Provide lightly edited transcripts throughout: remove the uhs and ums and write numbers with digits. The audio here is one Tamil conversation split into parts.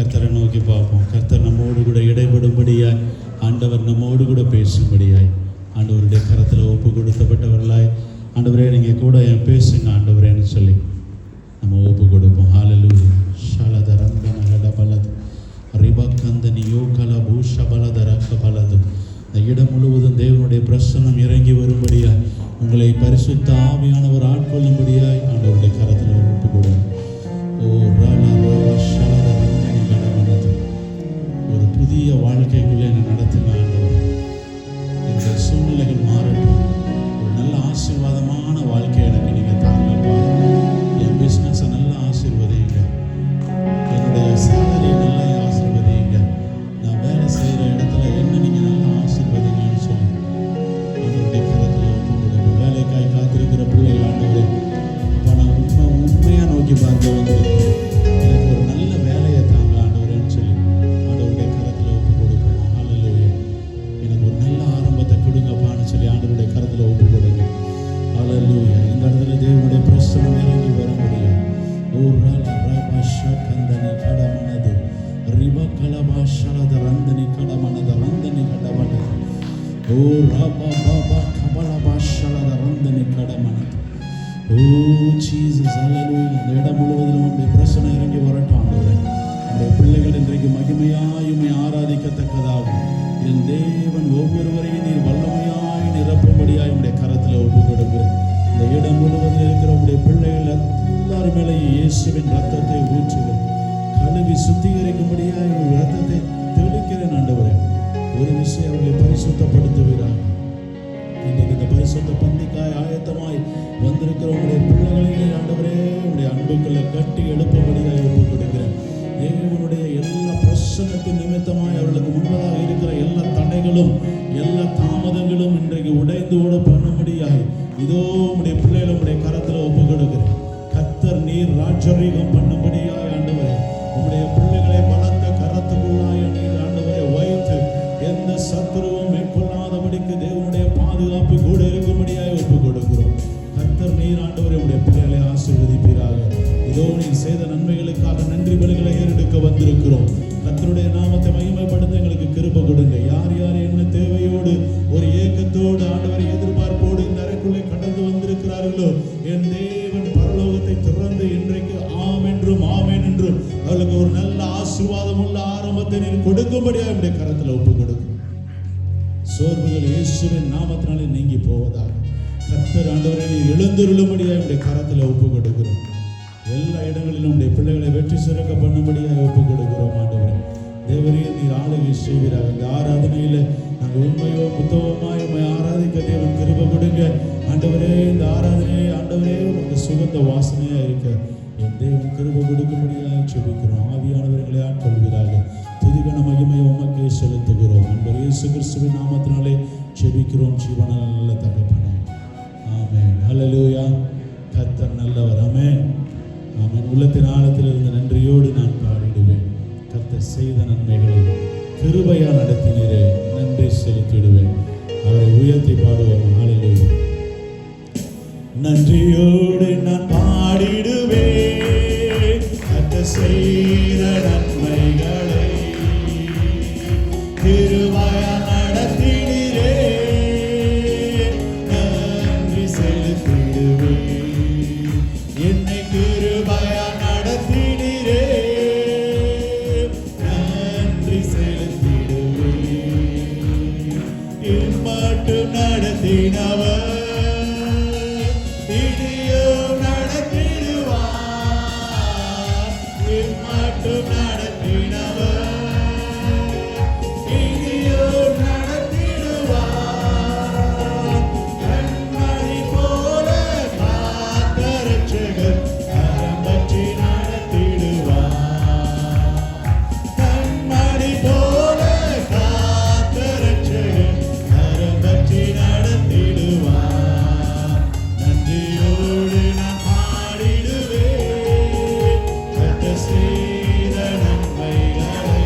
கர்த்தரை நோக்கி பார்ப்போம். கர்த்தர் நம்மோடு கூட இடைபடும்படியாய், ஆண்டவர் நம்மோடு கூட பேசும்படியாய் ஆண்டவருடைய கரத்தில் ஒப்பு கொடுக்கப்பட்டவர்களாய், ஆண்டவரே நீங்கள் கூட பேசுங்க ஆண்டவரேன்னு சொல்லி நம்ம ஒப்பு கொடுப்போம். ஹல்லேலூயா. ஷலத ரந்தன கடபலது ரிபக்கந்தனி யோகல பூஷபலத ரக்கபலது. இந்த இடம் முழுவதும் தேவனுடைய பிரசன்னம் இறங்கி வரும்படியாய், உங்களை பரிசுத்த ஆவியானவர் ஆட்கொள்ளும்படியாய் ஆண்டவருடைய கரத்தில் ஒப்பு கொடுங்க. ஒரு புதிய வாழ்க்கைக்குள்ளே என்னை நடத்துங்க ஆண்டவர். இந்த சூழ்நிலைகள் மாறட்டும். ஒரு நல்ல ஆசீர்வாதமான வாழ்க்கை எனக்கு நீங்கள் தாங்கப்பா. என் பிஸ்னஸை நல்லா ஆசீர்வதிங்க, என்னுடைய சேலரியை நல்லா ஆசீர்வதிங்க, நான் வேலை செய்கிற இடத்துல என்ன நீங்கள் நல்லா ஆசீர்வதிங்கன்னு சொல்லி ஆண்டவருடைய கரத்தில் ஒப்பு கொடுங்க. வேலைக்காய் காத்திருக்கிற பிள்ளைகள் ஆண்டவரே, அப்போ நான் உண்மையாக நோக்கி பார்க்க வந்திருக்கேன். எனக்கு ஒரு நல்ல வேலையை தாங்க ஆண்டவரேன்னு சொல்லி ஆண்டவருடைய கரத்தில் ஒப்பு கொடுப்போம். ஹல்லேலூயா. எனக்கு ஒரு நல்ல ஆரம்பத்தை கொடுங்கப்பான்னு சொல்லி ஆண்டவருடைய கரத்தில் ஒப்பு கொடுங்க. ஹல்லேலூயா. இந்த இடத்துல தேவனுடைய பிரசன்னம் இறங்கி வர முடியும். கந்தனி கடமனது ரிபகலபாஷலத ரந்தனி கடமனத ரந்தனி கடமனது ஓ ரபா பாபா கபலபாஷலத ரந்தனி கடமனது. ஓ ஜீசஸ். ஹல்லேலூயா. இந்த இடம் முழுவதிலும் உங்களுடைய பிரசன்னம் இறங்கி வரட்டும் ஆண்டவரே. உங்களுடைய பிள்ளைகள் இன்றைக்கு மகிமையாயுமே ஆராதிக்கத்தக்கதாக என் தேவன் ஒவ்வொருவரையும் நீர் வல்லமையாய் நிரப்பும்படியாய் உங்களுடைய கரத்தில் ஒப்பு கொடுக்கிறேன். இந்த இடம் முழுவதில் இருக்கிற உங்களுடைய பிள்ளைகள் எல்லாரும் மேலேயும் இயேசுவின் ரத்தத்தை ஊற்றுகிறேன். கழுவி சுத்திகரிக்கும்படியாய் உங்கள் ரத்தத்தை தெளிக்கிறேன் ஆண்டவரே. ஒரு விஷயம் அவர்களை பரிசுத்தப்படுத்துகிறார். இன்றைக்கு இந்த பரிசுத்த பந்திக்காய் ஆயத்தமாய் வந்திருக்கிற உங்களுடைய பிள்ளைகளை ஆண்டவரே உங்களுடைய அன்புக்களை கட்டி எழுப்பும்படியாய் ஒப்பு கொடுக்கிறேன். தேவனுடைய எல்லா பிரசன்னத்தின் நிமித்தமாய் அவர்களுக்கு முன்பதாக இருக்கிற எல்லா தடைகளும் எல்லா தாமதங்களும் இன்றைக்கு உடைந்து ஓட பண்ணும்படியாய் இதோ உங்களுடைய பிள்ளைகளை உங்களுடைய கரத்தில் ஒப்பு கொடுக்கிறேன். கர்த்தர் நீர் ராஜரீகம் பண்ணும்படியாய் ஆண்டவரே உங்களுடைய பிள்ளைகளை பலத்த கரத்துக்குள்ளாய் நீர் ஆண்டவரை வைத்து எந்த சத்துருவும் மேற்கொள்ளாதபடிக்கு தேவனுடைய பாதுகாப்பு கூட இருக்கும்படியாய் ஒப்பு கொடுக்கிறோம். கர்த்தர் நீர் ஆண்டவரை உடைய பிள்ளைகளை ஆசீர்வதிப்பீராக. இதோ நீர் செய்த நன்மைகளுக்காக நன்றி பலிகளை ஏறெடுக்க வந்திருக்கிறோம். கர்த்தருடைய நாமத்தை மகிமைப்படுத்த எங்களுக்கு கிருபை கொடுங்க. யார் யார் என்ன தேவையோடு ஒரு ஏக்கத்தோடு ஆண்டவரை எதிர்பார்ப்போடு இந்த அறைக்குள்ளே கடந்து வந்திருக்கிறார்களோ என் தேவன் பரலோகத்தை திறந்து இன்றைக்கு ஆம் என்றும் ஆமேன் என்றும் அவர்களுக்கு ஒரு நல்ல ஆசீர்வாதம் உள்ள ஆரம்பத்தை நீர் கொடுக்கும்படியாக உடைய கரத்தில் ஒப்பு கொடுக்கும். சோர்வுகள் இயேசுவின் நாமத்தினாலே நீங்கி போவதாக. கர்த்தர் ஆண்டவரை நீர் எழுந்தருளும்படியாக உடைய கரத்தில் ஒப்பு கொடுக்கிறோம். எல்லா இடங்களிலும் உடைய பிள்ளைகளை வெற்றி சிறக்க பண்ணும்படியாக ஒப்பு கொடுக்கிறோம். ஆண்டவரே தேவரே நீர் ஆளுகை செய்கிறார். இந்த ஆராதனையில நாங்கள் உண்மையோ புத்தகமாய் உண்மை ஆராதிக்க தேவன் கிருபை கொடுங்க ஆண்டவரே. இந்த ஆராதனையை ஆண்டவரே உங்களுக்கு சுகந்த வாசனையா இருக்க என் தேவன் கிருபை கொடுக்கும்படியாக செபிக்கிறோம். ஆவியானவர்களை ஆட்கொள்கிறார்கள். துதிகன மகிமையை உமக்கே செலுத்துகிறோம். அன்பர் இயேசு கிறிஸ்துவின் நாமத்தினாலே செபிக்கிறோம். ஜீவன நல்ல தகப்பனே, ஆமென். ஹல்லேலூயா. கர்த்தர் நல்லவர். ஆமென், ஆமென். உள்ளத்தின் ஆழத்தில் இருந்த நன்றியோடு நான் பாடிடுவேன். கர்த்தர் செய்த நன்மைகளை கிருபையா நடத்தினீரே, நன்றி செலுத்திடுவேன். அவரை உயர்த்தி பாடுவோம். ஹல்லேலூயா. நன்றியோடு நான் பாடிடுவேன் கர்த்தர் செய்த நன்மைகளை கிருபையா நடத்தினீரே, நன்றி செலுத்திடுவேன். என்னை கிருபையா நடத்தினீரே, நன்றி செலுத்திடுவேன். இம்மட்டும் நடத்தினவர் இனியும் நடத்திடுவார். இம்மட்டும் நடத்தினவர் இனியும் நடத்திடுவார். கண்மணி போல காத்த ரட்சகர் கரம் பற்றி நடத்திடுவார். கண்மணி போல காத்த ரட்சகர் கரம் பற்றி நடத்திடுவார். நன்றியோடு நான் பாடிடுவேன் கர்த்தர் செய்த நன்மைகளை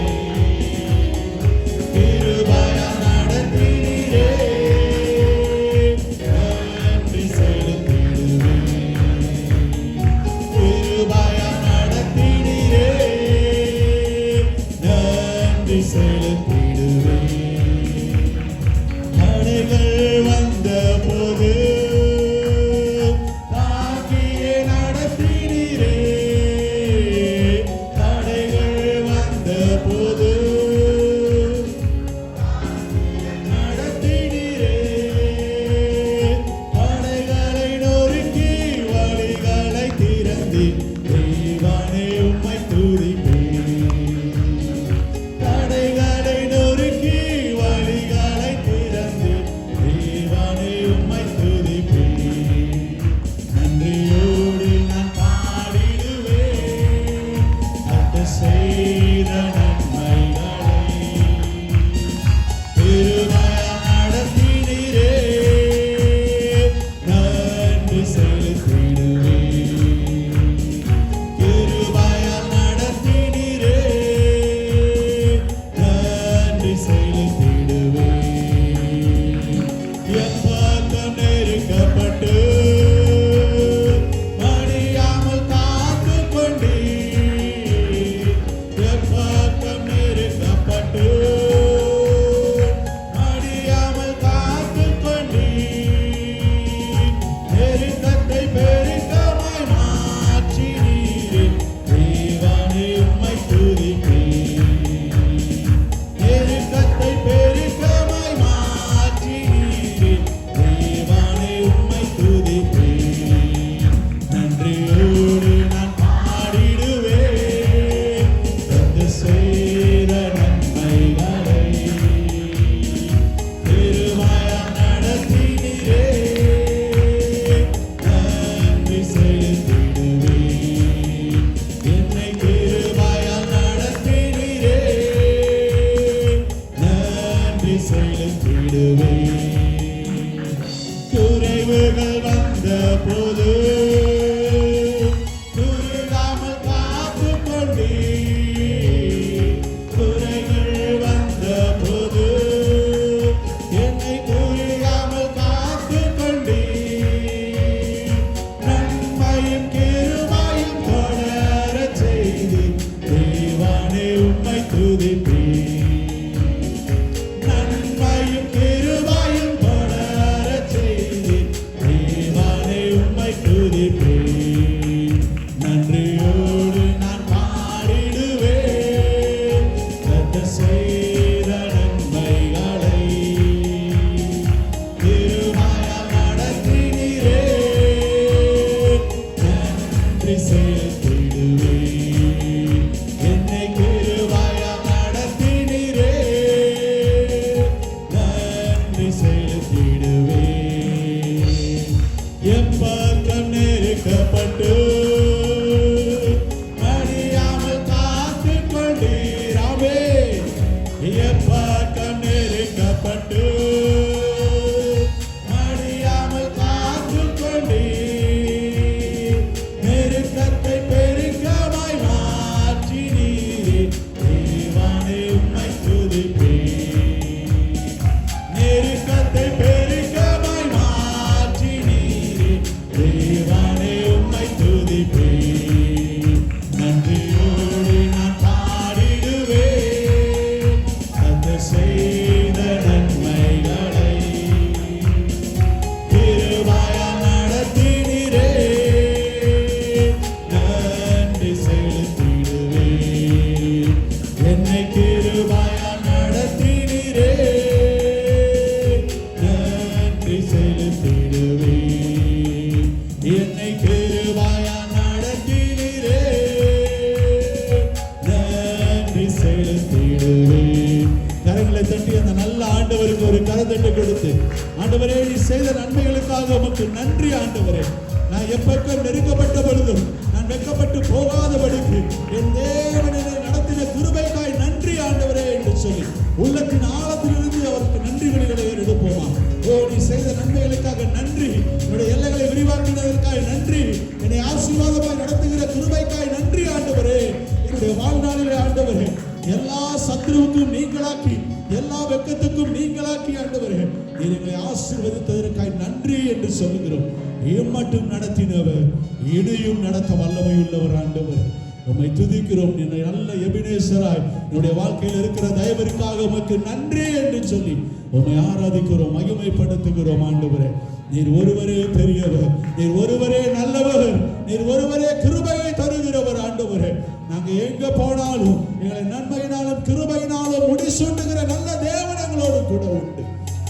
உம்மை துதிக்கிறோம். என்னை நல்ல எபினேசராய் என்னுடைய வாழ்க்கையில் இருக்கிற தயவிற்காக உமக்கு நன்றி என்று சொல்லி உம்மை ஆராதிக்கிறோம், மகிமைப்படுத்துகிறோம். ஆண்டவரே, நீர் ஒருவரே பெரியவர், நீர் ஒருவரே நல்லவர், நீர் ஒருவரே கிருபையை தருகிறவர். ஆண்டவரே, நாங்க எங்க போனாலும் எங்களை நன்மையினாலும் கிருபையினாலும் முடிசூட்டுகிற நல்ல தேவன் எங்களோடு கூட உண்டு.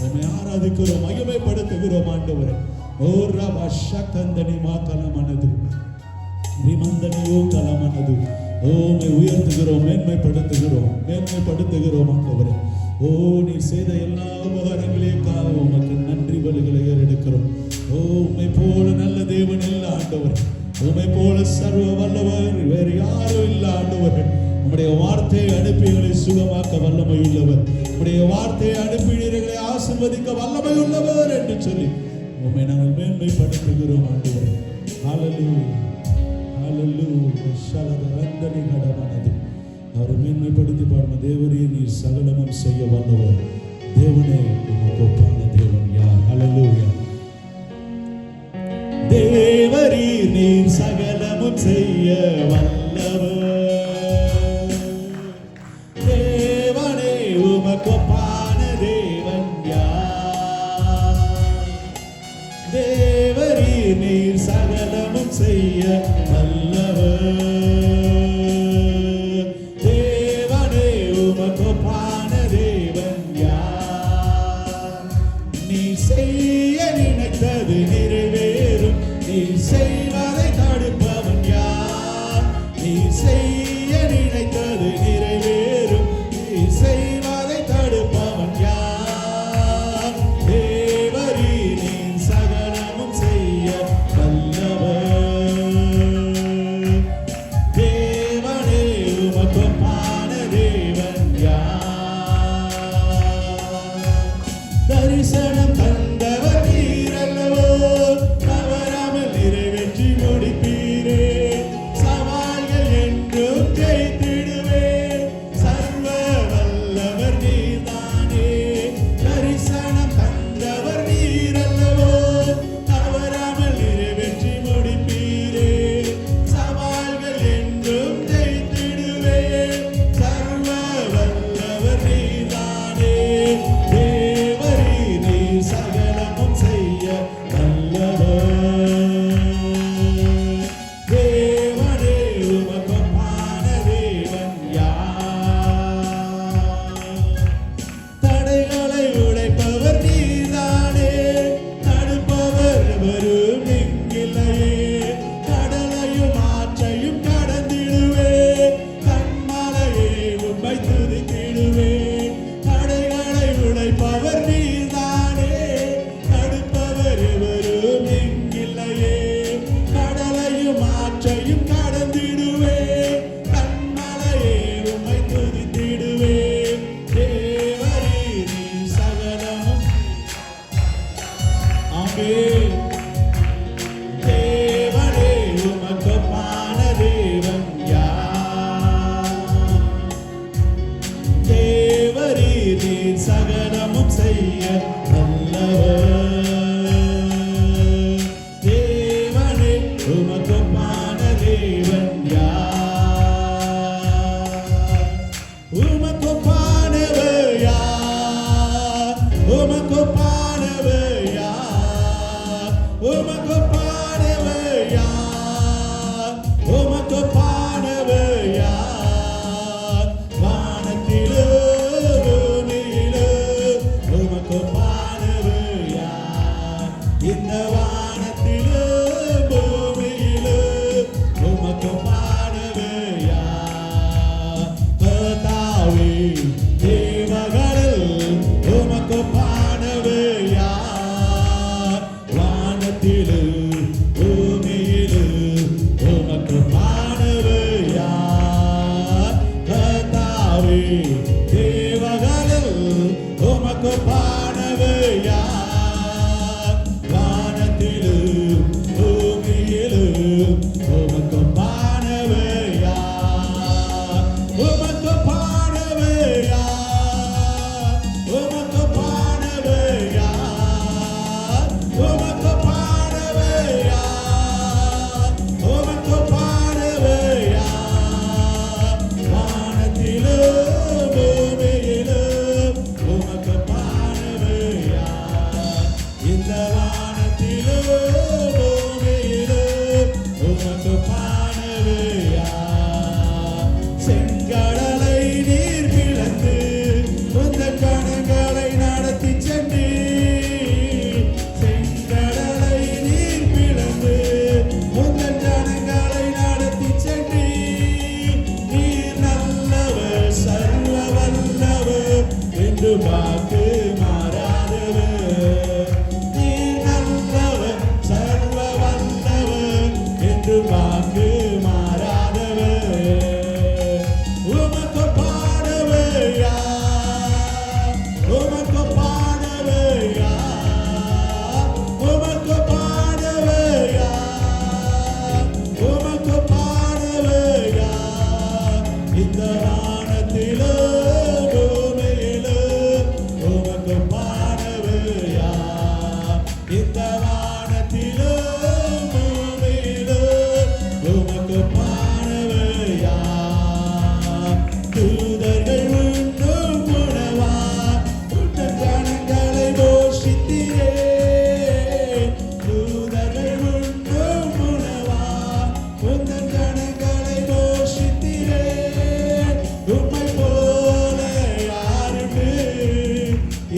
உம்மை ஆராதிக்கிறோம், மகிமைப்படுத்துகிறோம். ஆண்டவரே, ஓ ரபா ஷகந்தனி மாகலமனது ரிமந்தனியோ கலமனது, ஓமை உயர்த்துகிறோம், மேன்மைப்படுத்துகிறோம். ஆண்டவரே, ஓ நீர் செய்த எல்லா உபகாரங்களுக்காக உமக்கு நன்றி பலிகளை ஏறெடுக்கிறோம். ஓ உம்மை போல நல்ல தேவன் இல்லை ஆண்டவர், உம்மை போல சர்வ வல்லவர் வேறு யாரும் இல்லை ஆண்டவர். உம்முடைய வார்த்தையை அனுப்பி எங்களை சுகமாக்க வல்லமை உள்ளவர், உம்முடைய வார்த்தையை அனுப்பி எங்களை ஆசீர்வதிக்க வல்லமை உள்ளவர் என்று சொல்லி உம்மை நாங்கள் மேன்மைப்படுத்துகிறோம். ஆண்டவர், ஹல்லேலூயா, ஹல்லேலூயா. ஷலதரந்தனி கடமனது, அவரை மேன்மைப்படுத்தி பாடுமா. தேவரே, நீர் சகலமும் செய்ய வல்லவர், தேவனே உமக்கு ஒப்பான தேவன் யார்? ஹல்லேலூயா. தேவரே, நீர் சகலமும் செய்ய வல்லவர், தேவனே உமக்கு ஒப்பான தேவன் யார்? தேவரே, நீர் சகலமும் செய்ய வல்லவர், தேவனே உமக்கு ஒப்பான தேவன் யார்? நீ செய்ய நினைத்தது நிறைவேறும், நீ செய்வதை தடுப்பவன் யார்? நீ செய்ய நினைத்தது நிறைவேறும், நீ செய்வதை தடுப்பவன் யார்? தேவரே, நீர் சகலமும் செய்ய வல்லவர், தேவனே உமக்கு ஒப்பான தேவன் யார்? தரிசனம் தந்தவர் நீரல்லவோ, தவறாமல் நிறைவேற்றி முடிப்பீரே, சவால்கள் என்றும் ஜெயித்திடுவே, சர்வ வல்லவர் நீர்தானே. தரிசனம் தந்தவர் நீரல்லவோ, தவறாமல் நிறைவேற்றி முடிப்பீரே, சவால்கள் என்றும் ஜெயித்திடுவே, சர்வ வல்லவர் நீர்தானே. தேவரே, நீர் சகலமும் செய்ய வல்லவர், தேவனே உமக்கு ஒப்பான தேவன் யார்? தடைகளை உடைப்பவர் நீர்தானே, தடுப்பவர் எவரும் இங்கில்லையே, கடலையும் ஆற்றையும் கடந்திடுவே, கண்மலையே உம்மை துதித்திடுவே. தடைகளை உடைப்பவர் நீர்தானே, தடுப்பவர் எவரும் இங்கில்லையே, கடலையும் ஆற்றையும் கடந்திடுவே, கண்மலையே உம்மை துதித்திடுவே. தேவரே, நீர் சகலமும் ஆமென். தேவனே உமக்கு ஒப்பான தேவன் யார்? தேவரே, நீர் சகலமும் செய்ய வல்லவர், தேவனே உமக்கு ஒப்பான தேவன் யார்? உமக்கு ஒப்பானவர் யார்? உமக்கு ஒப்பானவர் யார்? உமக்கு ஒப்பானவர் யார்? உமக்கு ஒப்பானவர் யார்? வானத்திலோ பூமியிலோ உமக்கு ஒப்பானவர் யார்? இந்த வானத்திலோ பூமியிலோ உமக்கு ஒப்பானவர் யார்? கர்த்தாவே, தேவர்களில் உமக்கு ஒப்பானவர் யார்? வானத்திலோ பூமியிலோ உமக்கு ஒப்பானவர் யார்? கர்த்தாவே, தேவர்களில் உமக்கு ஒப்பானவர் யார்? வானத்திலோ பூமியிலோ உமக்கு ஒப்பானவர் யார்? உமக்கு ஒப்பானவர் யார்? உமக்கு ஒப்பானவர் யார்? உமக்கு ஒப்பானவர் யார்? உமக்கு ஒப்பானவர் யார்? பூமியிலும் உமக்கு பாடுவையா. இந்த வானத்திலும் பூமியிலும் உமக்கு பாடுவையா. செங்கடலை நீர் பிளந்து உந்தன் ஜனங்களை நடத்தி சென்று. செங்கடலை நீர் பிளந்து உந்தன் ஜனங்களை நடத்தி சென்று. நீர் நல்லவர் சர்வ வல்லவர் என்று வாக்கு மாறாதவர். நீர் நல்லவர் சர்வ வல்லவர் என்று வாக்கு மாறாதவர். உமக்கு பாடுவையா. உமக்கு பாடுவையா. உமக்கு பாடுவையா. உமக்கு பாடுவையா. இந்த வானத்திலும் பூமியிலும் உமக்கு பாடுவையா. இந்த வானத்திலும் பூமியிலும் உமக்கு பாடுவையா. தூதர்கள் உண்ணும் உணவா உந்தன் ஜனங்களை போஷித்தீரே. தூதர்கள் உண்ணும் உணவா உந்தன் ஜனங்களை போஷித்தீரே. உம்மை போல யாருண்டு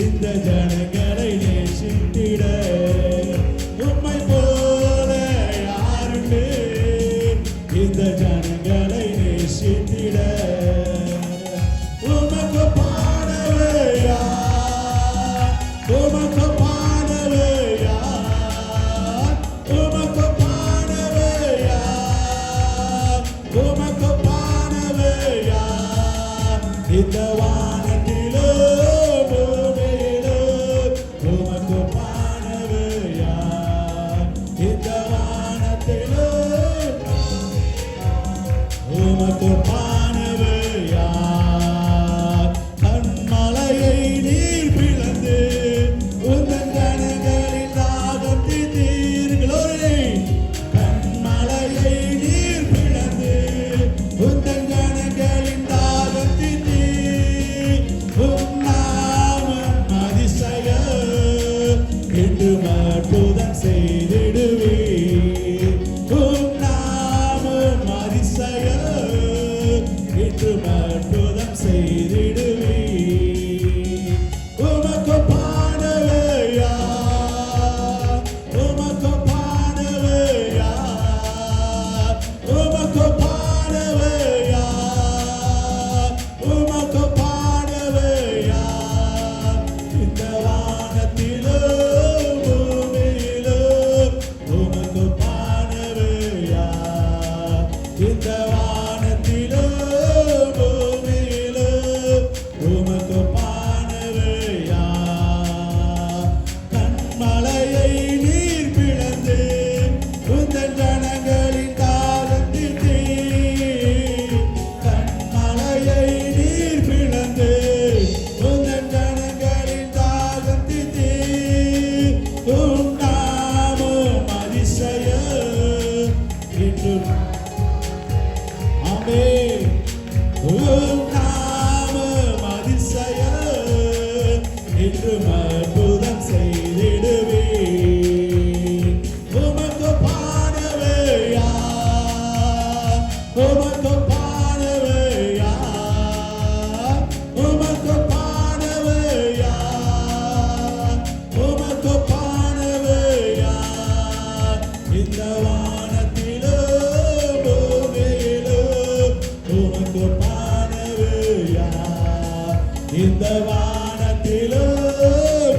இந்த ஜனங்களை நேசித்திட. உம்மை போல யாருண்டு இந்த ஜனங்களை நேசித்திட. உமக்கு பாடுவையா. உமக்கு பாடுவையா. உமக்கு பாடுவையா. உமக்கு பாடுவையா. இந்த வானத்திலும் பூமியிலும் உமக்கு பாடுவையா. இந்த வானத்திலும் உமக்கு பாடுவையா. கண்மலையை நீர் பிளந்து உந்தன் ஜனங்களின் தாகம் தீர்த்தீர்களே. கண்மலையை நீர் பிளந்து உந்தன் ஜனங்களின் தாகம் தீர்த்தீர். உம் நாமம் அதிசயம் என்றும் அற்புதம் செய்திடுவீர். உம் நாமம் அதிசயம் என்றும் அற்புதம் செய்திடுவீர். உமக்கு பாடுவையா. உமக்கு பாடுவையா. உமக்கு பாடுவையா. உமக்கு பாடுவையா. இந்த வானத்திலும் பூமியிலும் உமக்கு பாடுவையா. இந்த வானத்திலும் பூமியிலும் உமக்கு பாடுவையா. கண்மலையை நீர் பிளந்து உந்தன் ஜனங்களின் தாகம் தீர்த்தீர். கண்மலையை நீர் பிளந்து உந்தன் ஜனங்களின் தாகம் தீர்த்தீர். உம் நாமம் அதிசயம் என்றும். ஆமென். உம் நாமம் அதிசயம் என்றும் அற்புதம் செய்திடுவீர். உமக்கு பாடுவையா. உமக்கு பாடுவையா. உமக்கு பாடுவையா. உமக்கு பாடுவையா. இந்த வானத்திலும் பூமியிலும் உமக்கு பாடுவையா. இந்த வானத்திலும்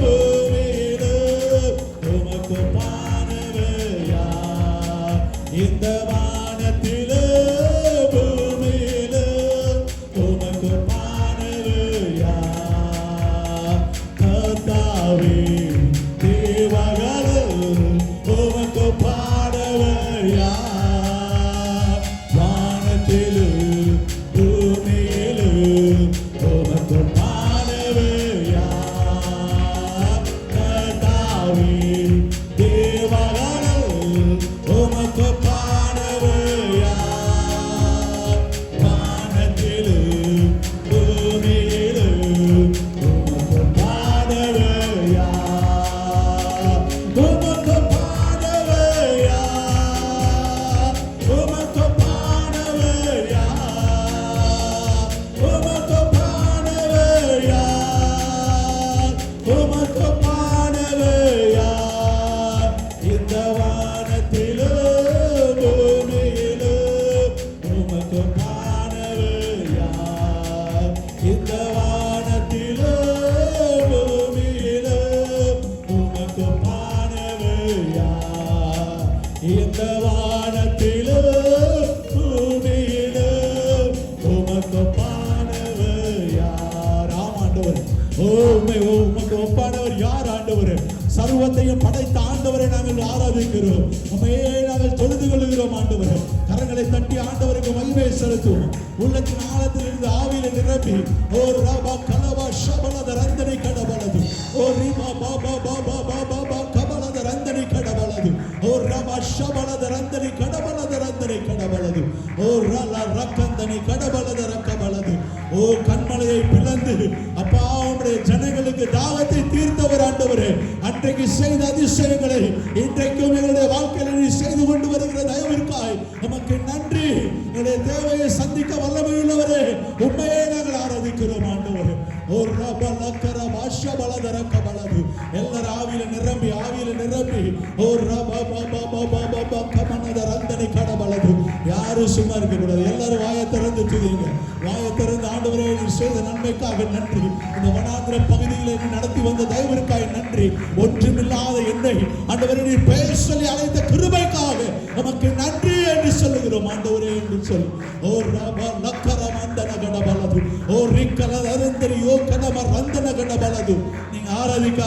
பூமியிலும் உமக்கு பாடுவையா. இந்த வானத்திலும் பூமியிலும் உமக்கு பாடுவையா. கர்த்தாவே தேவர்களும் உமக்கு பாடுவையா. வானத்திலும் பூமியிலும் உமக்கு பாடுவையா. உமக்கு ஒப்பானவர் யார் ஆண்டவரே? சர்வத்தையும் படைத்த ஆண்டவரை நாங்கள் ஆராதிக்கிறோம். உம்மையே நாங்கள் தொழுது கொள்கிறோம் ஆண்டவரே. கரங்களை தட்டி ஆண்டவருக்கு மகிமையை செலுத்துவோம். உள்ளத்தின் ஆழத்திலிருந்து ஆவியில நிரம்பி ஓ ரபா கலவா ஷபலத ரந்தனை கடபலது ஓ ரிபா பாபா பாபா பாபா கபலத ரந்தனை கடபலது ஓ ரபா ஷபலத ரந்தனை கடபலத ரந்தனை கடபலது ஓ ரலா ரக்கந்தனை கடபலத ரக்கபலது ஓ கண்மலையை பிளந்து அப்பா உம்முடைய ஜனங்களுக்கு தாகத்தை தீர்த்தவர் ஆண்டவரே. அன்றைக்கு செய்த அதிசயங்களை இன்றைக்கும் எங்களுடைய வாழ்க்கையில் நீ செய்து கொண்டு வருகிற தயவிற்காய் நமக்கு நன்றி. எங்களுடைய தேவையை சந்திக்க வல்லமையுள்ளவரே, உண்மையே நாங்கள் ஆராதிக்கிறோம் ஆண்டவரே. ஓ ரபலக்கர பாஷபலதரக்க பலது எல்லாரும் ஆவியில நிரம்பி ஓ ரபபபபபப கமனத ரந்தனை கடபலது. யாரும் சும்மா இருக்க கூடாது. எல்லாரும் வாயை திறந்து துதிங்க. வாயை திறந்து ஆண்டவரே நீர் செய்த நன்மைக்காக நன்றி. இந்த வனாந்திர பகுதியில் நீ நடத்தி வந்த தயவிற்காக நன்றி. ஒன்றுமில்லாத என்னை ஆண்டவரே நீர் பெயர் சொல்லி அழைத்த கிருபைக்காக நமக்கு நன்றி என்று சொல்லுகிறோம் ஆண்டவரே என்று சொல்லி ஓ ரப லக்கர மந்தன கடபலது ஓ ரிக்கல அரந்தரியோ கனம ரந்தன கடபலது. நீங்க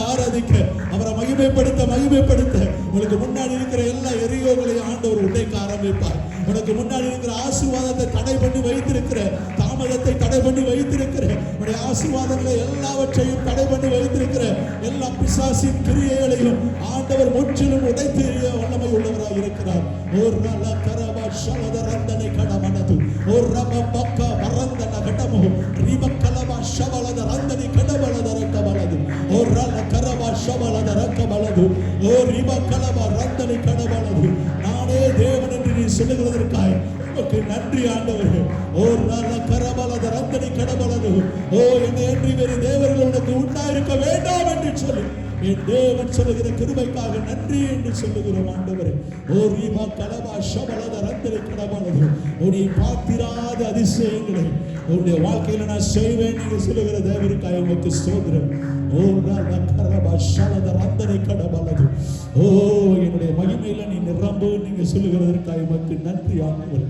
ஆராதிக்க அவரை மகிமைப்படுத்த உங்களுக்கு முன்னாடி இருக்கிற எல்லா எரியோகளையும் ஆண்டவர் உடைக்க ஆரம்பிப்பார். உனக்கு முன்னாடி இருக்கிற ஆசீர்வாதத்தை தடை பண்ணி வைத்திருக்கிற தாமதத்தை தடை பண்ணி வைத்திருக்கிற உடைய ஆசீர்வாதங்களை எல்லாவற்றையும் தடை பண்ணி வைத்திருக்கிற எல்லா பிசாசின் கிரியைகளையும் ஆண்டவர் முற்றிலும் உடைத்து வல்லமை உள்ளவராக இருக்கிறார். ஓர் ரல கரபா ஷலத ரந்தனை கடமனது ஓர் ரப பக்க மரந்தன கடமு ரிபக்கலபா ஷபலத ரந்தனை கடபலத ரக்கபலது ஓர் ரல கரபா ஷபலத ரக்கபலது ஓர் ரிபக்கலபா ரந்தனை கடபலது. நானே தேவன் என்று நீ சொல்லுகிறதற்காய் உமக்கு நன்றி ஆண்டவரே. ஓ ரல கரபலத ரந்தனை கடபலது ஓ என்னை அன்றி வேறு தேவர்கள் உனக்கு உண்டாயிருக்க வேண்டாம் என்று சொல்லி என் தேவன் சொல்லுகிற கிருபைக்காக நன்றி என்று சொல்லுகிறோம் ஆண்டவரே. ஓ ரீமா கலபா ஷபலத ரந்தனை கடபலது நீ பார்த்திராத அதிசயங்களை உன்னுடைய வாழ்க்கையில நான் செய்வேன் நீங்க சொல்லுகிற தேவனுக்காக உமக்கு ஸ்தோத்திரம். ஓ ரல கரபா ஷலத ரந்தனை கடபலது ஓ என்னுடைய மகிமையில நீ நிரம்பு நீங்க சொல்லுகிறதற்காக உமக்கு நன்றி ஆண்டவரே.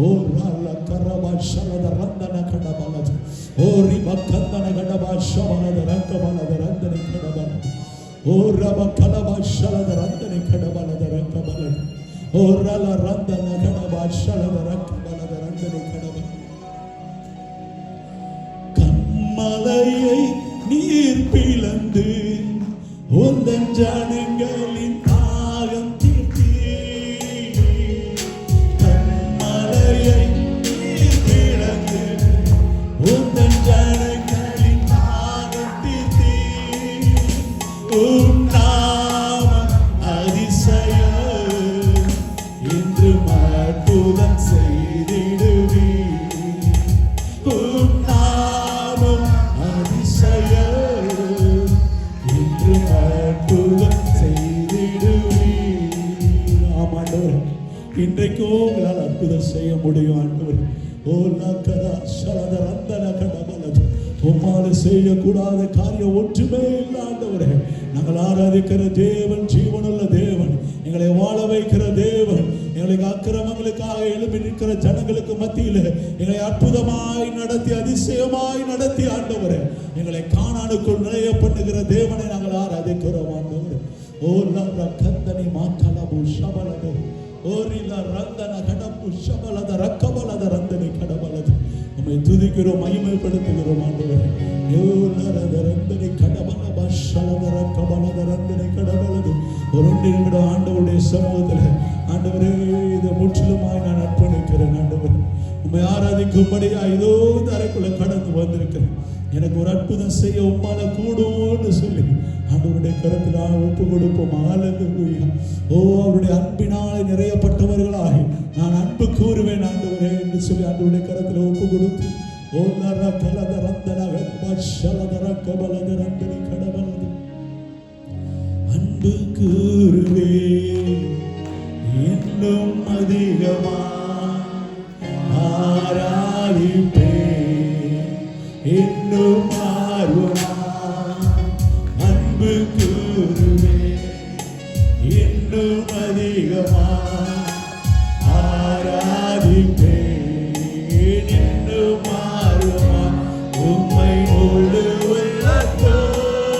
ஓ ரல கரபா ஷலத ரந்தன கடபலது ஓ ரிப கந்தன கடபா ஷபலத ரக்கபலத ரந்தனை கடபலது ஓ ரப கலபா ஷலத ரந்தனை கடபலத ரக்கபலது ஓ ரல ரந்தன கடபா ஷலத ரக்கபலத ரந்தனை கடபலது. கண்மலையை நீர் பிளந்து உந்தன் ஜனங்களின் தாகம் தீர்த்தீர். கண்மலையை நீர் பிளந்து உந்தன் ஜனங்களின் தாகம் தீர்த்தீர். உம் நாமம் அதிசயம் என்று அற்புதம் செய்திடுவீர். உம் நாமம் அதிசயம் என்று அற்புதம் செய்திடுவீர். ஆமாண்டவர், இன்றைக்கும் உங்களால் அற்புதம் செய்ய முடியும் ஆண்டவர். ஓ நக்கரா ஷலத ரந்தன கடபலது உம்மால செய்யக்கூடாத காரியம் ஒன்றுமே இல்லை ஆண்டவரே. நாங்கள் ஆராதிக்கிற தேவன் ஜீவனுள்ள தேவன், எங்களை வாழ வைக்கிற தேவன், எங்களுக்கு அக்கிரமங்களுக்காக எழுப்பி நிற்கிற ஜனங்களுக்கு மத்தியில் எங்களை அற்புதமாய் நடத்தி அதிசயமாய் நடத்தி ஆண்டவரே எங்களை கானானுக்குள் நுழைய பண்ணுகிற தேவனை நாங்கள் ஆராதிக்கிறோம் ஆண்டவரே. ஓ லர கந்தனி மாக்கலபு ஷபலது ஓரில ரந்தன கடபு ஷபலத ரக்கபலத ரந்தனி கடபலது. நம்மை துதிக்கிறோம், மகிமைப்படுத்துகிறோம் ஆண்டவரே. யோலரத ரந்தனி கடபலப ஷலத ரக்கபலத ரந்தனி கடபலது. ஒரு 2 நிமிடம் ஆண்டவருடைய சமூகத்தில் ஆண்டவரே இதை முற்றிலுமாய் நான் அர்ப்பணிக்கிறேன் ஆண்டவர். உம்மை ஆராதிக்கும்படியா இதோ தரைக்குள்ள கடந்து வந்திருக்கிறேன். எனக்கு ஒரு அற்புதம் செய்ய உம்மால கூடும்னு சொல்லி ஆண்டவருடைய கருத்தில் ஒப்பு கொடுப்போம். ஹல்லேலூயா. ஓ அவருடைய அன்பினாலே நிறையப்பட்டவர்களாகி நான் அன்பு கூறுவேன் ஆண்டவரே என்று சொல்லி ஆண்டவருடைய கருத்தில் ஒப்பு கொடுத்து ஓ நர கலத ரந்தன ஷலத ரக்கபலத ரந்தனி கடபலது அன்பு கூறுவே இன்னும் அதிகமா ஆராதிப்பே இன்னும் ஆர்வமா அன்பு கூறுவே இன்னும் அதிகமா ஆராதிப்பே இன்னும் ஆர்வமா உம்மை முழு உள்ளத்தோடு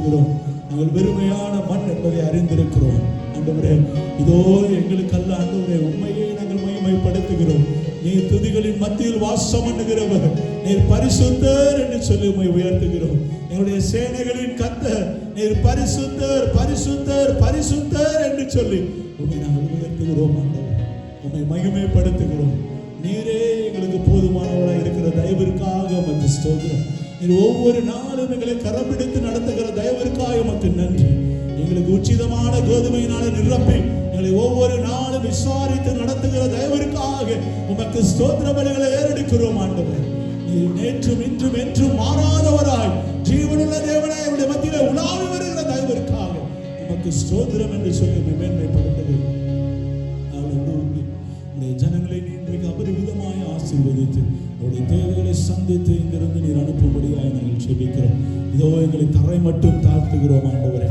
மகிமைப்படுத்துகிறோம். நாங்கள் வெறுமையான மண் என்பதை அறிந்திருக்கிறோம். ஆண்டவரே, இதோ எங்களுக்கு அல்ல ஆண்டவரே, உண்மையை நாங்கள் மகிமைப்படுத்துகிறோம். நீர் துதிகளின் மத்தியில் வாசம் பண்ணுகிறவர், நீர் பரிசுத்தர் என்று சொல்லி உம்மை உயர்த்துகிறோம். எங்களுடைய சேனைகளின் கர்த்தர், நீர் பரிசுத்தர் பரிசுத்தர் பரிசுத்தர் என்று சொல்லி உம்மை நாங்கள் உயர்த்துகிறோம். ஆண்டவரே, உம்மை மகிமைப்படுத்துகிறோம். நீரே எங்களுக்கு போதுமானவராக இருக்கிற தயவிற்காக உமக்கு ஸ்தோத்திரம். நீர் ஒவ்வொரு நாளும் எங்களை கரம் பிடித்து நடத்துகிற தயவிற்காக உமக்கு நன்றி. எங்களுக்கு உச்சிதமான கோதுமையினால நிரப்பி எங்களை ஒவ்வொரு நாளும் விசாரித்து நடத்துகிற தயவிற்காக உமக்கு ஸ்தோத்திர பலிகளை ஏறெடுக்கிறோம். ஆண்டவர், நீர் நேற்றும் இன்றும் என்றும் மாறாதவராய் ஜீவனுள்ள தேவனாய் எங்களுடைய மத்தியிலே உலாவி வருகிற தயவிற்காக உமக்கு ஸ்தோத்திரம் என்று சொல்லி மேன்மைப்படுத்துகிறோம். ஜனங்களை இன்றைக்கு அபரிவிதமாய் ஆசீர்வதித்து அவருடைய தேவைகளை சந்தித்து இங்கிருந்து நீர் அனுப்பும்படியாய் நாங்கள் செபிக்கிறோம். இதோ எங்களை தரை மட்டும் தாழ்த்துகிறோம். ஆண்டவரே,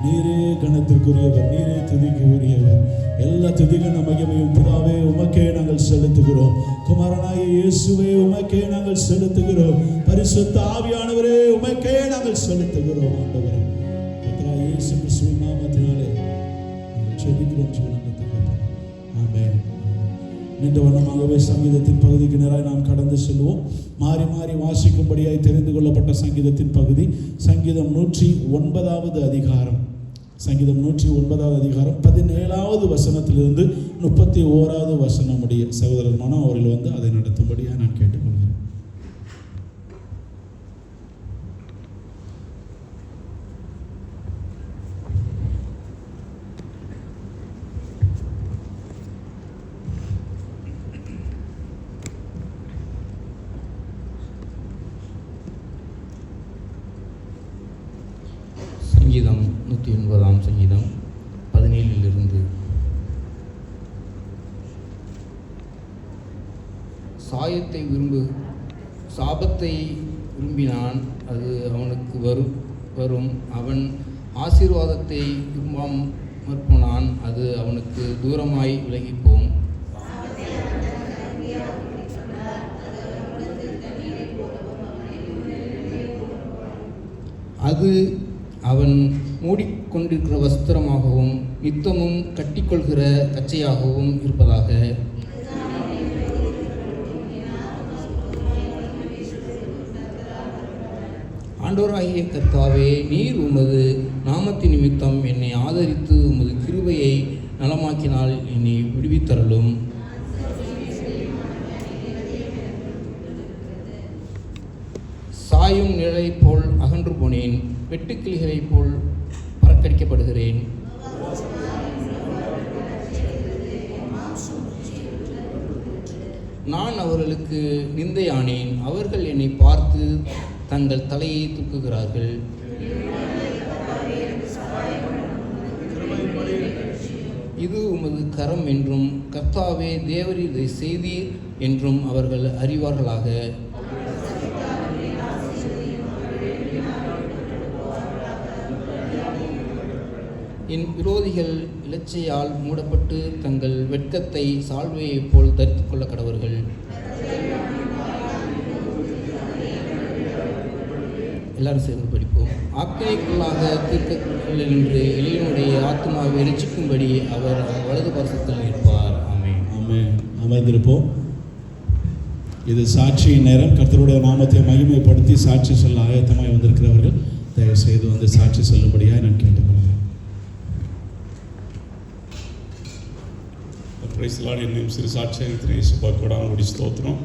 நீரே கணத்திற்குரியவர், நீரே துதிக்கு உரியவர். எல்லா துதிகன மகிமையும் பிதாவே உமக்கே நாங்கள் செலுத்துகிறோம். குமாரனாய இயேசுவே உமக்கே நாங்கள் செலுத்துகிறோம். பரிசுத்த ஆவியானவரே உமக்கே நாங்கள் செலுத்துகிறோம். ஆண்டவரே, கர்த்தராகிய இயேசு கிறிஸ்துவின் நாமத்தினாலே நாங்கள் செபிக்கிறோம். ஆமென். நின்ற வண்ணமாகவே சங்கீதத்தின் பகுதிக்கு நேராக நாம் கடந்து செல்வோம். மாறி மாறி வாசிக்கும்படியாய் தெரிந்து கொள்ளப்பட்ட சங்கீதத்தின் பகுதி சங்கீதம் 109வது அதிகாரம். சங்கீதம் 109வது அதிகாரம் 17வது வசனத்திலிருந்து 31வது வசனம் உடைய சகோதரர் மனோ அவர்கள் அதை நடத்தும்படியாக நான் கேட்டுக்கொள்கிறேன். சங்கீதம் 109ஆம் சங்கீதம் 17 சாபத்தை விரும்பினான், அது அவனுக்கு வரும். அவன் ஆசீர்வாதத்தை விரும்பாமற் அது அவனுக்கு தூரமாய் விலகிப்போம். அது அவன் மூடிக்கொண்டிருக்கிற வஸ்திரமாகவும் நித்தமும் கட்டிக்கொள்கிற கச்சையாகவும் இருப்பதாக. ஆண்டவராகிய கர்த்தாவே, நீர் உமது நாமத்தின் நிமித்தம் என்னை ஆதரித்து உமது கிருபையை நலமாக்கினால் என்னை விடுவித்தருளும். சாயும் நிழலைப் போல் அகன்று போனேன், வெட்டுக்கிளிகளைப் போல் பறக்கடிக்கப்படுகிறேன். நான் அவர்களுக்கு நிந்தையானேன், அவர்கள் என்னை பார்த்து தங்கள் தலையை தூக்குகிறார்கள். இது உமது கரம் என்றும் கர்த்தாவே தேவரீர் இதை செய்தீர் என்றும் அவர்கள் அறிவார்களாக. என் விரோதிகள் இலச்சையால் மூடப்பட்டு தங்கள் வெட்கத்தை சால்வையைப் போல் தரித்து கொள்ள கடவர்கள். எல்லாரும் சேர்ந்து படிப்போம். ஆக்கினைக்குள்ளாக தீர்க்கவில்லை என்று எளியனுடைய ஆத்மாவை ரட்சிக்கும்படி அவர் வலது பரிசத்தில் நிற்பார். ஆமென். ஆமென். அமர்ந்திருப்போம். இது சாட்சியின் நேரம். கர்த்தருடைய நாமத்தை மகிமைப்படுத்தி சாட்சி சொல்ல ஆயத்தமாய் வந்திருக்கிறவர்கள் தயவு செய்து வந்து சாட்சி சொல்லும்படியாக நான் கேட்டுக்கொள்கிறேன். Praise lord. என்னையும் சிறு சாட்சியாக இயேசுப்பா கொடானபடி ஸ்தோத்திரம்.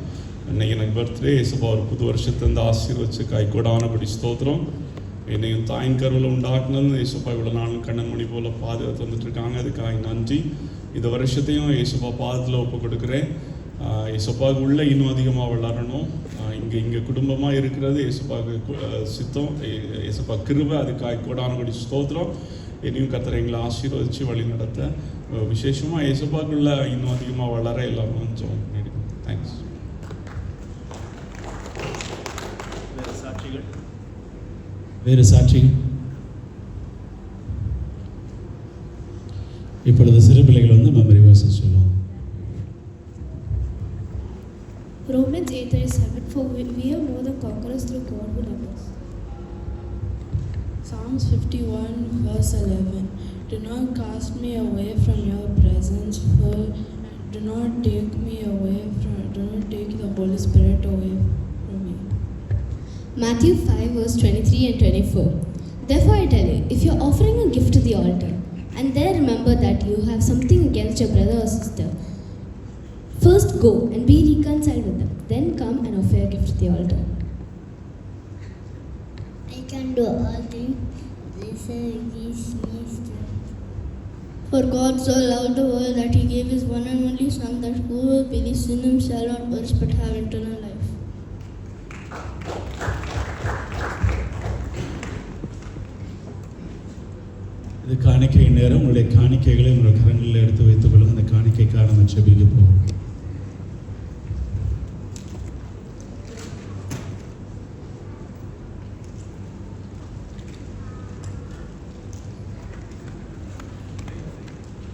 இன்னைக்கு எனக்கு பர்த்டே. இயேசுப்பா ஒரு புது வருஷத்துலேருந்து ஆசீர்வச்சு கொடானபடி ஸ்தோத்திரம். என்னையும் தாயின் கருவில் உண்டாக்குனது இயேசுப்பா இவ்வளோ நாளும் கண்ணன்மணி போல் பாதுகாத்து வந்துட்டுருக்காங்க. அதுக்காக நன்றி. இந்த வருஷத்தையும் இயேசுப்பா பாதத்தில் ஒப்பு கொடுக்குறேன். இயேசுப்பாவுக்கு உள்ளே இன்னும் அதிகமாக வளரணும். இங்கே குடும்பமாக இருக்கிறது இயேசுப்பாவுக்கு சித்தம், இயேசுப்பா கிருபை. அதுக்காக கொடானபடி ஸ்தோத்திரம். என்னையும் கர்த்தர் எங்களை ஆசீர்வதித்து வழி நடத்த விசேஷமாக இயேசுப்பாக்குள்ள இன்னும் அதிகமாக வளர எல்லாரும் ஜெபம் பண்ணிடுங்க. தேங்க்ஸ். வேறு சாட்சிகள்? இப்பொழுது சிறு பிள்ளைகள் வந்து மெமரி வேர்சஸ் சொல்லுவோம். Romans 8:37 For we are more than conquerors through God who loved us. Psalms 51 verse 11. Do not cast me away from your presence, for do not take the Holy Spirit away from me. Matthew 5 verse 23 and 24. Therefore I tell you, if you are offering a gift to the altar, and there remember that you have something against your brother or sister, first go and be reconciled with them. Then come and offer your gift to the altar. I can do all things. For God so loved the world that he gave his one and only Son, that whoever believes in him shall not perish but have eternal life. இது காணிக்கை நேரம். உங்களுடைய காணிக்கைகளை உங்கள் கரங்களில் எடுத்து வைத்துக் கொள்ளுங்கள். அந்த காணிக்கைக்காக நம்ம ஜெபிக்க போவோம்.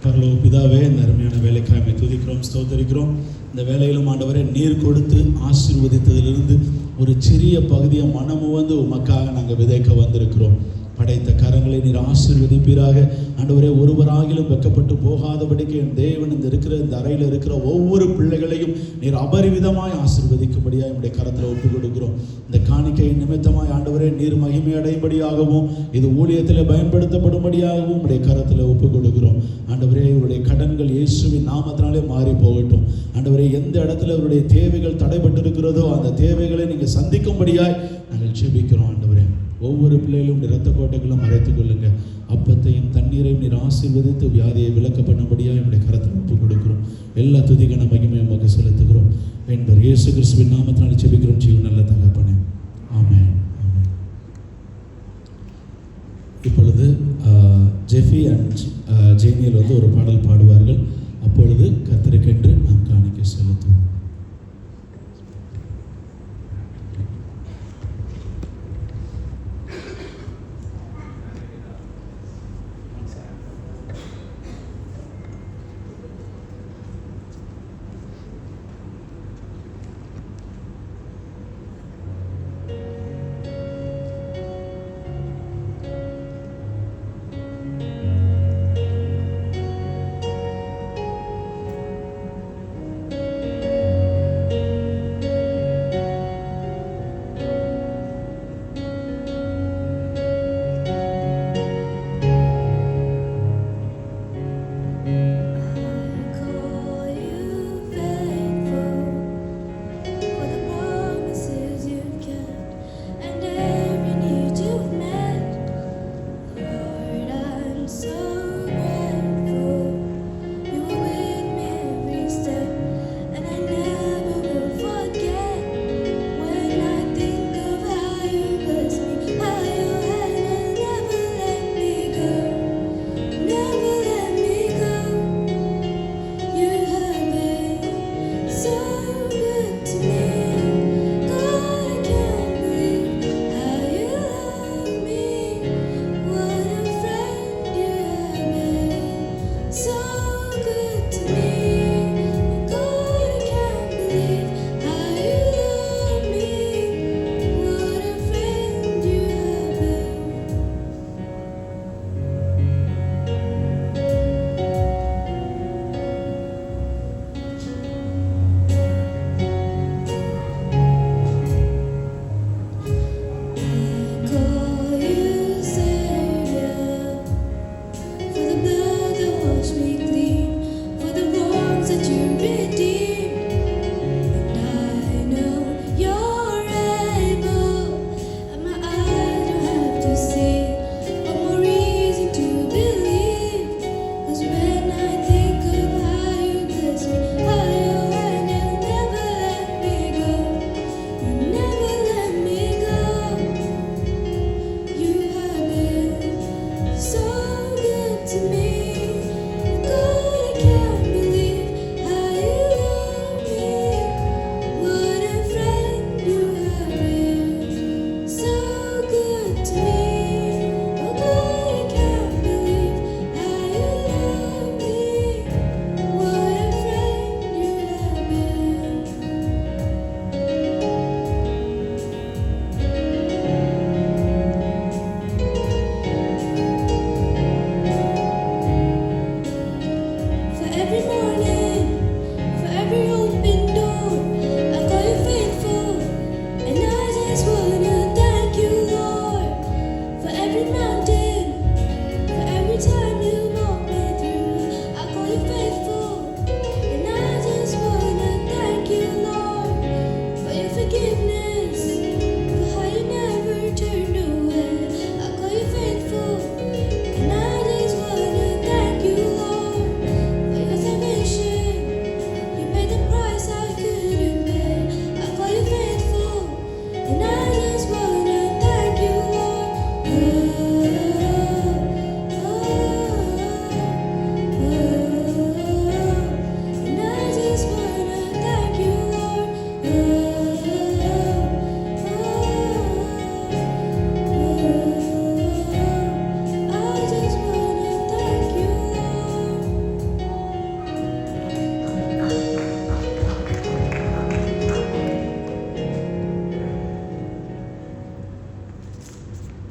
பரலோக பிதாவே, இந்த அருமையான வேலைக்காக துதிக்கிறோம், ஸ்தோத்தரிக்கிறோம். இந்த வேலையிலும் ஆண்டவரே, நீர் கொடுத்து ஆசீர்வதித்ததிலிருந்து ஒரு சிறிய பகுதியை மனமு வந்து உமக்காக நாங்கள் விதைக்க வந்திருக்கிறோம். படைத்த கரங்களை நீர் ஆசீர்வதிப்பீராக. ஆண்டவரே, ஒருவராகிலும் வெக்கப்பட்டு போகாதபடிக்கு என் தேவன் இந்த அறையில் இருக்கிற ஒவ்வொரு பிள்ளைகளையும் நீர் அபரிவிதமாய் ஆசீர்வதிக்கும்படியாக என்னுடைய கரத்தில் ஒப்புக் கொடுக்கிறோம். இந்த காணிக்கையின் நிமித்தமாய் ஆண்டவரே, நீர் மகிமை அடையும்படியாகவும் இது ஊழியத்தில் பயன்படுத்தப்படும்படியாகவும் உடைய கரத்தில் ஒப்புக் கொடுக்கிறோம். ஆண்டவரே, இவருடைய கடன்கள் இயேசுவின் நாமத்தினாலே மாறி போகட்டும். ஆண்டவரே, எந்த இடத்துல இவருடைய தேவைகள் தடைபட்டு இருக்கிறதோ அந்த தேவைகளை நீங்கள் சந்திக்கும்படியாய் நாங்கள் ஜெபிக்கிறோம். ஆண்டவரே, ஒவ்வொரு பிள்ளைகளும் இரத்த கோட்டைகளும் மறைத்துக் கொள்ளுங்க. அப்பத்தையும் தண்ணீரையும் நீர் ஆசீர்வதித்து வியாதியை விலக்க பண்ணும்படியாக என்னுடைய கரத்தில் ஒப்புக் கொடுக்கிறோம். எல்லா துதிக்கான மகிமையும் உமக்கு செலுத்துகிறோம். என்பர் இயேசு கிறிஸ்துவின் நாமத்தினால் ஜெபிக்கிறோம். ஜீவன் நல்ல தகப்பனே, ஆமென். இப்பொழுது ஜெஃபி அண்ட் ஜேனியல் வந்து ஒரு பாடல் பாடுவார்கள். அப்பொழுது கர்த்தருக்கென்று நாம் காணிக்கை செலுத்துவோம்.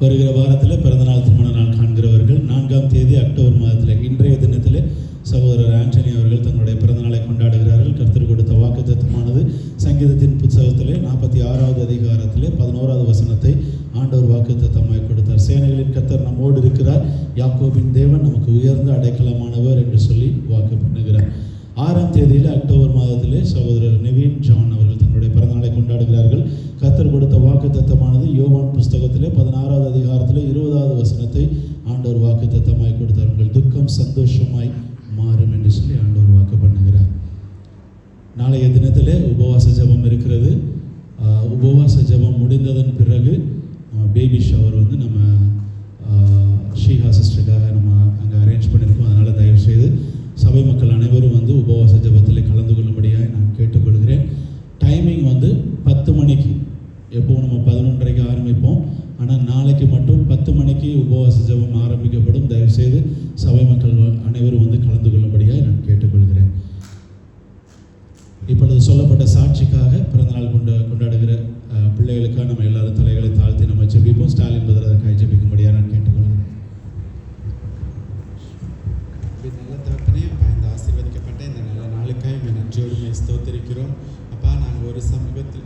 வருகிற வாரத்தில் பிறந்தநாள் திருமண நாள் காண்கிறவர்கள் 4ஆம் தேதி அக்டோபர் மாதத்தில் இன்றைய தினத்தில் சகோதரர் ஆண்டனி அவர்கள் தங்களுடைய பிறந்தநாளை கொண்டாடுகிறார்கள். கர்த்தர் கொடுத்த வாக்குத்தத்தமானது சங்கீதத்தின் புத்தகத்திலே 46வது அதிகாரத்திலே 11வது வசனத்தை ஆண்டவர் வாக்குத்தத்தமாய் கொடுத்தார். சேனைகளின் கர்த்தர் நம்மோடு இருக்கிறார், யாக்கோபின் தேவன் நமக்கு உயர்ந்த அடைக்கலமானவர் என்று சொல்லி வாக்கு பண்ணுகிறார். 6ஆம் தேதியில் அக்டோபர் மாதத்திலே சகோதரர் நிவின் ஜான் அவர்கள் தங்களுடைய பிறந்தநாளை கொண்டாடுகிறார்கள். கர்த்தர் கொடுத்த வாக்குத்தத்தமானது யோவான் புஸ்தகத்திலே 16வது அதிகாரத்திலே 20வது வசனத்தை ஆண்டவர் வாக்குத்தத்தமாய் கொடுத்தார். உங்கள் துக்கம் சந்தோஷமாய் மாறும் என்று சொல்லி ஆண்டவர் வாக்கு பண்ணுகிறார். நாளைய தினத்தில் உபவாச ஜெபம் இருக்கிறது. உபவாச ஜெபம் முடிந்ததன் பிறகு பேபி ஷவர் நம்ம ஷீஹா சிஸ்டருக்காக நம்ம அங்கே அரேஞ்ச் பண்ணியிருக்கோம். அதனால் தயவுசெய்து சபை மக்கள் அனைவரும் உபவாச ஜெபத்தில் கலந்து கொள்ளும்படியாக நான் கேட்டுக்கொள்கிறேன். டைமிங் 10 மணிக்கு, எப்போவும் நம்ம 11:30க்கு ஆரம்பிப்போம். ஆனால் நாளைக்கு மட்டும் 10 மணிக்கு உபவாச ஜெபம் ஆரம்பிக்கப்படும். தயவுசெய்து சபை மக்கள் அனைவரும் கலந்து கொள்ளும்படியாக நான் கேட்டுக்கொள்கிறேன். இப்பொழுது சொல்லப்பட்ட சாட்சிக்காக பிறந்தநாள் கொண்டாடுகிற பிள்ளைகளுக்காக நம்ம எல்லாரும் தலைகளை தாழ்த்தி நம்ம ஜெபிப்போம். ஸ்டாலின் பிரதர் அதற்காக ஜெபிக்கும்படியாக நான் கேட்டுக்கொள்கிறேன். நல்ல தகப்பனே, அப்பா, இந்த ஆசீர்வதிக்கப்பட்ட இந்த நல்ல நாளுக்காக நன்றியோடு ஸ்தோத்திரிக்கிறோம். அப்பா, நாங்கள் ஒரு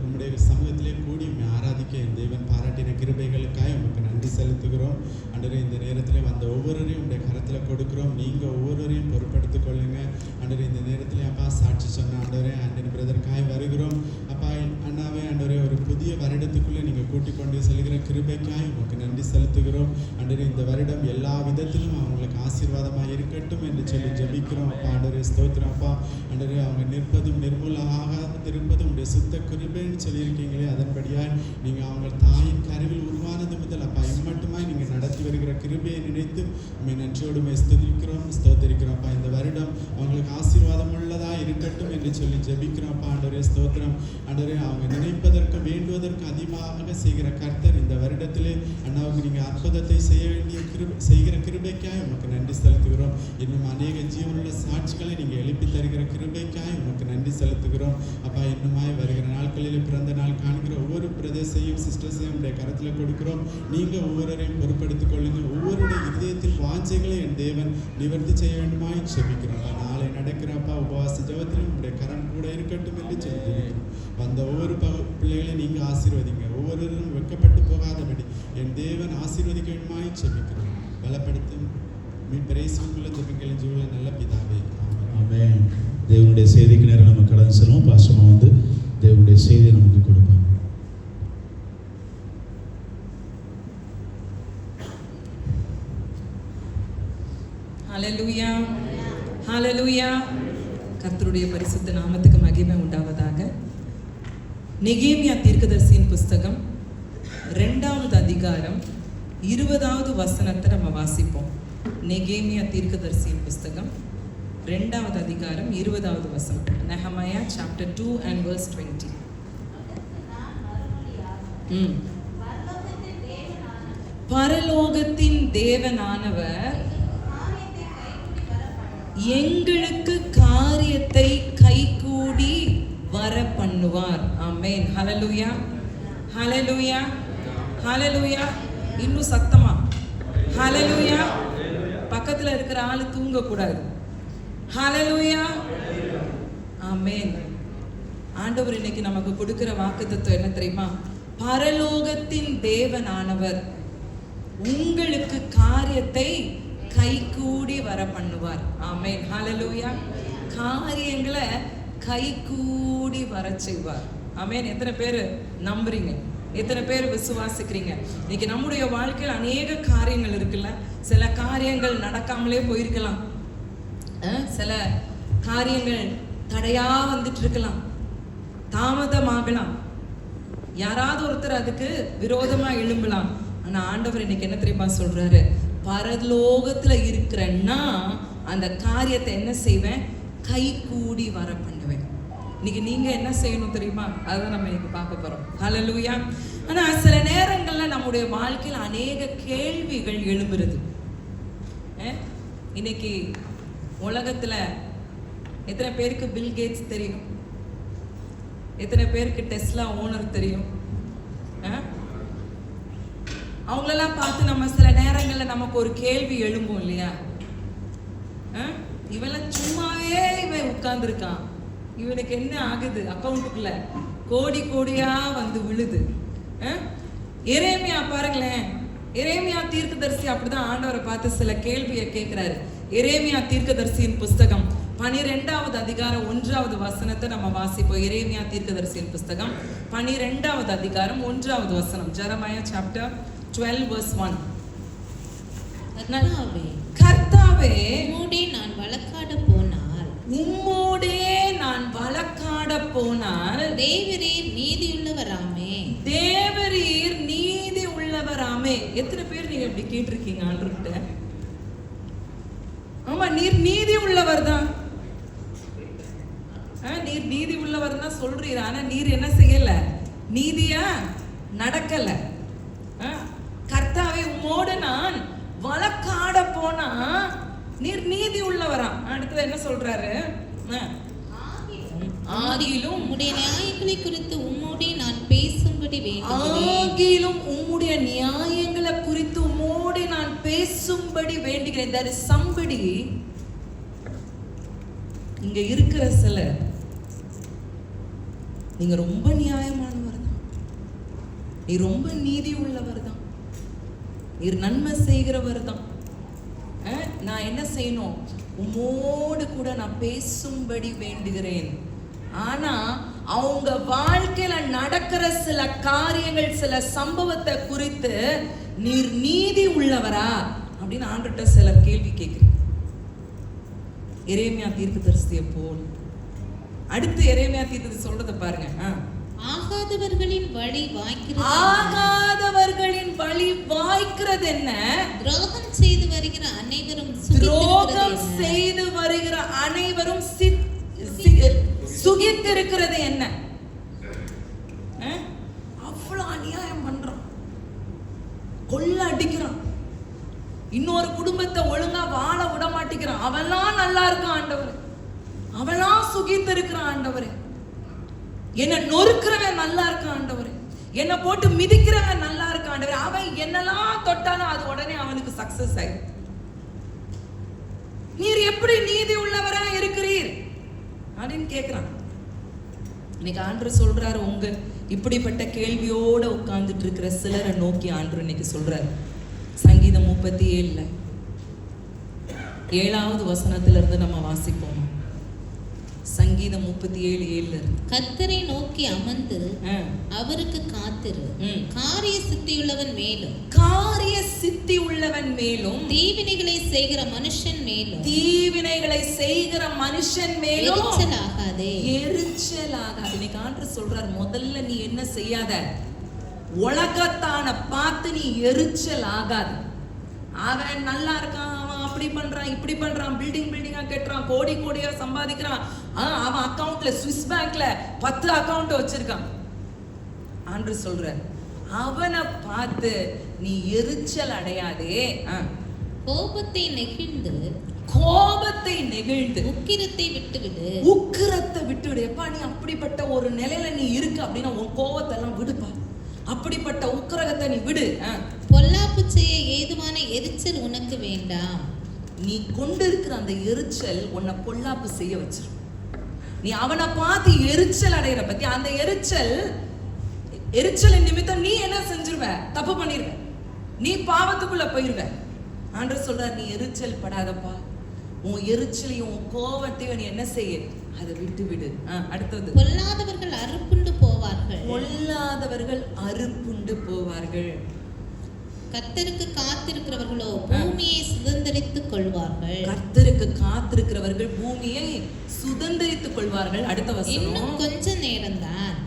உங்களுடைய சமூகத்திலே கூடி ஆராதிக்க என் தேவன் பாராட்டின கிருபைகளுக்காக உங்களுக்கு நன்றி செலுத்துகிறோம். அன்றே இந்த நேரத்தில் வந்த ஒவ்வொருவரையும் உங்களுடைய கரத்தில் கொடுக்குறோம். நீங்கள் ஒவ்வொருவரையும் பொறுப்படுத்திக் கொள்ளுங்க. அன்றே இந்த நேரத்தில் அப்பா சாட்சி சொன்ன ஆண்டவரே அண்ணன் பிரதற்காய் வருகிறோம். அப்பா அண்ணாவே ஆண்டவரே, ஒரு புதிய வருடத்துக்குள்ளே நீங்கள் கூட்டிக் கொண்டு செல்கிற கிருபைக்காய் உங்களுக்கு நன்றி செலுத்துகிறோம். அன்றே இந்த வருடம் எல்லா விதத்திலும் அவங்களுக்கு ஆசீர்வாதமாக இருக்கட்டும் என்று சொல்லி ஜெபிக்கிறோம். அப்பா ஆண்டவரே ஸ்தோத்திரம். அப்பா ஆண்டவரே, அவங்க நிற்பதும் நிர்மூலமாகாதிருப்பதும் உடைய சுத்த கிருபைன்னு சொல்லியிருக்கீங்களே, அதன்படியாய் நீங்கள் அவங்க தாயின் கருவில் உருவானது முதல் அப்பா இம்மட்டுமாய் நீங்கள் நடத்தி வருகிற கிருபையை நினைத்து உண்மை நன்றியோடுமை ஸ்தோத்திரிக்கிறோம். அப்பா இந்த வருடம் அவங்களுக்கு ஆசீர்வாதம் உள்ளதாக இருக்கட்டும் என்று சொல்லி ஜெபிக்கிறோம். அப்பா ஆண்டவரே ஸ்தோத்திரம். ஆண்டவரே, அவங்க நினைப்பதற்கு வேண்டுவதற்கு அதிகமாக செய்கிற கர்த்தர் இந்த வருடத்திலே அண்ணாவுக்கு நீங்கள் அற்புதத்தை செய்கிற கிருபைக்காய் உமக்கு நன்றி செலுத்துகிறோம். இன்னும் அநேக ஜீவனுள்ள சாட்சிகளை நீங்கள் எழுப்பி தருகிற கிருபைக்காய் உமக்கு நன்றி செலுத்துகிறோம். அப்பா இன்னுமாய் வருகிற நாட்களில் பிறந்த நாள் காண்கிற ஒவ்வொரு பிரதேசையும் சிஸ்டர்ஸையும் உடைய கரத்தில் கொடுக்கிறோம். நீங்கள் ஒவ்வொருவரையும் பொறுப்படுத்திக் கொள்ளுங்கள். ஒவ்வொருடைய இதயத்தில் வாஞ்சைகளை என் தேவன் நிவர்த்தி செய்ய வேண்டுமாய் செபிக்கிறோம். நாளை நடக்கிறப்பா உபவாச ஜெபத்திலும் உடைய கரம் கூட இருக்கட்டும் என்று சொல்லுகிறோம். வந்த ஒவ்வொரு பிள்ளைகளையும் நீங்கள் ஆசீர்வதிங்க. ஒவ்வொருவரும் வெட்கப்பட்டு போகாதபடி என் தேவன் ஆசீர்வதிக்க வேண்டுமாய் செபிக்கிறோம். பலப்படுத்தும் மீட்பரேசுக்குள்ள ஜெபங்களின் ஜீவன நல்ல பிதாவே, ஆமென். தேவனுடைய செய்திக்கு நேரம் நம்ம கடந்து செல்வோம். பாஸ்டமா தேவனுடைய செய்தியை நமக்கு கொடுப்பாங்க. ஹல்லேலூயா, ஹல்லேலூயா. கர்த்தருடைய பரிசுத்த நாமத்துக்கு மகிமை உண்டாவதாக. நெகேமியா தீர்க்கதரிசியின் புஸ்தகம் 2வது அதிகாரம் 20வது வசனத்தை நம்ம வாசிப்போம். நெகேமியா தீர்க்கதரிசியின் புஸ்தகம் 2வது அதிகாரம் 20வது வசனம். நெஹெமியா chapter 2 and verse 20. பரலோகத்தின் தேவனானவர் எங்களுக்கு காரியத்தை கைகூடி வர பண்ணுவார். ஆமென். ஹல்லேலூயா, ஹல்லேலூயா, ஹல்லேலூயா. இன்னும் சத்தமா ஹல்லேலூயா. பக்கத்துல இருக்கிற ஆளு தூங்க கூடாது. ஹல்லேலூயா, ஆமென். ஆண்டவர் இன்னைக்கு நமக்கு கொடுக்கிற வாக்குத்தத்தம் என்ன தெரியுமா? பரலோகத்தின் தேவனானவர் உங்களுக்கு காரியத்தை கைகூடி வர பண்ணுவார். ஆமென். ஹல்லேலூயா. காரியங்களை கைகூடி வர செய்வார். ஆமென். எத்தனை பேர் நம்புறீங்க? எத்தனை பேர் விசுவாசிக்கிறீங்க? இன்னைக்கு நம்முடைய வாழ்க்கையில் அநேக காரியங்கள் இருக்குல்ல. சில காரியங்கள் நடக்காமலே போயிருக்கலாம். சில காரியங்கள் தடையா வந்துட்டு இருக்கலாம், தாமதமாகலாம், யாராவது ஒருத்தர் அதுக்கு விரோதமா எழும்பலாம். ஆனா ஆண்டவர் இன்னைக்கு என்ன தெரியுமா சொல்றாரு? பரலோகத்துல இருக்கிறன்னா அந்த காரியத்தை என்ன செய்வேன்? கை கூடி வர பண்ணுவேன். இன்னைக்கு நீங்க என்ன செய்யணும் தெரியுமா? அதான் நம்ம இன்னைக்கு பார்க்க போறோம். ஹல்லேலூயா. ஆனா சில நேரங்கள்ல நம்முடைய வாழ்க்கையில் அநேக கேள்விகள் எழும்புறது. இன்னைக்கு உலகத்துல எத்தனை பேருக்கு பில் கேட்ஸ் தெரியும்? எத்தனை பேருக்கு டெஸ்லா ஓனர் தெரியும்? அவங்களெல்லாம் பார்த்து நம்ம சில நேரங்களில் நமக்கு ஒரு கேள்வி எழும்பும் இல்லையா? இவெல்லாம் சும்மாவே இவன் உட்கார்ந்துருக்கான், இவனுக்கு என்ன ஆகுது? அக்கௌண்ட்டுக்குள்ள கோடி கோடியா வந்து விழுது. எரேமியா பாருங்களேன், எரேமியா தீர்க்கதரிசி அப்படிதான் ஆண்டவரை பார்த்து சில கேள்வியை கேட்கிறாரு. எரேமியா தீர்க்கதரிசியின் புஸ்தகம் 12வது அதிகாரம் 1வது வசனத்தை நம்ம வாசிப்போம். எரேமியா தீர்க்கதரிசியின் புஸ்தகம் 12வது அதிகாரம் 1வது வசனம். Jeremiah chapter 12 verse 1. கர்த்தாவே, உம்மோடே நான் வழக்காட போனால், உம்மோடே நான் வழக்காட போனால், தேவரீர் நீதியுள்ளவராமே, தேவரீர் நீதி உள்ளவராமே. எத்தனை பேர் நீங்க இப்படி கேட்டிருக்கீங்க ஆண்டவர்கிட்ட? ஆமா, நீர் நீதி உள்ளவர் தான். நீர் நீதி உள்ளவர் தான் சொல்றீர். ஆனா நீர் என்ன செய்யல? நீதியா நடக்கல. கர்த்தாவே, உம்மோடு நான் வழக்காட போனா நீர் நீதி உள்ளவரா? அடுத்தது என்ன சொல்றாரு? ஆகிலும் உம்முடைய நியாயங்களை குறித்து உம்மோடே நான் பேசும்படி வேண்டுகிறேன். ஆகிலும் உம்முடைய நியாயங்களை குறித்து உம்மோடு நான் பேசும்படி வேண்டுகிறேன். there is somebody, இங்க இருக்கிற சிலர், நீங்க ரொம்ப நியாயமானவர் தான், நீ ரொம்ப நீதி உள்ளவர் தான், நீர் நன்மை செய்கிறவர் தான். நான் என்ன செய்யணும்? உம்மோடு கூட நான் பேசும்படி வேண்டுகிறேன். ஆனா அவங்க வாழ்க்கையில நடக்கிற சில காரியங்கள், சில சம்பவத்தை குறித்து நீர் நீதி உள்ளவரா அப்படின்னு ஆண்டவர்கிட்ட சிலர் கேள்வி கேட்கிறேன். எரேமியா தீர்க்கதரிசியை போல். அடுத்து எரேமியா தீர்க்கதரிசி சொல்றத பாருங்க. ஆகாதவர்களின் வழி வாய்க்கிறது, ஆகாதவர்களின் வழி வாய்க்கிறது என்ன? துரோகம் செய்து வருகிற அனைவரும், துரோகம் செய்து வருகிற அனைவரும் சுகித்திருக்கிறது என்ன? அவ்வளவு அநியாயம் பண்றான், கொள்ள அடிக்கிறான், இன்னொரு குடும்பத்தை ஒழுங்கா வாழ விட மாட்டேங்கிறான். அவெல்லாம் நல்லா இருக்கான் ஆண்டவர், அவெல்லாம் சுகித்திருக்கிறான் ஆண்டவர். என்ன நொறுக்கிறவன் நல்லா இருக்கான் ஆண்டவர், என்ன போட்டு மிதிக்கிறவன் நல்லா இருக்கான் ஆண்டவர். அவன் என்னெல்லாம் தொட்டாலும் அது உடனே அவனுக்கு சக்சஸ் ஆயிடும். நீர் எப்படி நீதி உள்ளவரா இருக்கிறீர் அப்படின்னு கேட்கிறான். இன்னைக்கு ஆண்டவர் சொல்றாரு, உங்க இப்படிப்பட்ட கேள்வியோட உட்கார்ந்துட்டு இருக்கிற சிலரை நோக்கி ஆண்டவர் இன்னைக்கு சொல்றாரு. சங்கீதம் 37 7வது வசனத்துல இருந்து நம்ம வாசிப்போம். சங்கீதம் 37:7. கர்த்தரை நோக்கி அமர்ந்து அவருக்கு காத்திரு, காரிய சித்தியுள்ளவன் மேலும், காரிய சித்தி உள்ளவன் மேலும், தீவினைகளை செய்கிற மனுஷன் மேலும், தீவினைகளை செய்கிற மனுஷன் மேலும் எரிச்சலாகாதே, எரிச்சலாகாதே. இன்னைக்கு ஆண்டவர் சொல்றார், முதல்ல நீ என்ன செய்யாத? உலகத்தான பார்த்து நீ எரிச்சல் ஆகாது. அவன் நல்லா இருக்கான், அவன் அப்படி பண்றான், இப்படி பண்றான், பில்டிங்கா கட்டுறான், கோடி கோடியா சம்பாதிக்கிறான், அவன் அக்கவுண்ட்ல ஸ்விஸ் பேங்க்ல 10 அக்கவுண்ட் வச்சிருக்கான். ஆண்டவர் சொல்ற, அவனை பார்த்து நீ எரிச்சல் அடையாதே. கோபத்தை நெகிழ்ந்து, கோபத்தை நெகிழ்ந்து, உக்கிரத்தை விட்டுவிடு, உக்கிரத்தை விட்டுவிடு. எப்பா நீ அப்படிப்பட்ட ஒரு நிலையில நீ இருக்கு அப்படின்னா உன் கோபத்தை எல்லாம் விடுப்பா, அப்படிப்பட்ட உக்கிரகத்தை நீ விடு. பொல்லாப்பு செய்ய ஏதுவான எரிச்சல் உனக்கு வேண்டாம். நீ கொண்டு இருக்கிற அந்த எரிச்சல் உன்னை பொல்லாப்பு செய்ய வச்சிரும். நீ அவனை பார்த்து எரிச்சல் அடைகிற பத்தி, அந்த எரிச்சலின் நிமித்தம் நீ என்ன செஞ்சிருவ? தப்பு பண்ணிருவ, நீ பாவத்துக்குள்ள போயிருவ. ஆண்டவர் சொல்றார், நீ எரிச்சல் படாதப்பா, உன் எரிச்சலையும் உன் கோபத்தையும் நீ என்ன செய்ய? அதை விட்டு விடு. அடுத்தது, பொல்லாதவர்கள் அறுப்புண்டு போவார்கள், பொல்லாதவர்கள் அறுப்புண்டு போவார்கள். கர்த்தருக்கு காத்திருக்கிறவர்களோ பூமியை சுதந்தரித்துக் கொள்வார்கள். கர்த்தருக்கு காத்திருக்கிறவர்கள் பூமியை சுதந்தரித்துக் கொள்வார்கள். அடுத்த வசனம், இன்னும் கொஞ்ச நேரம்தான்,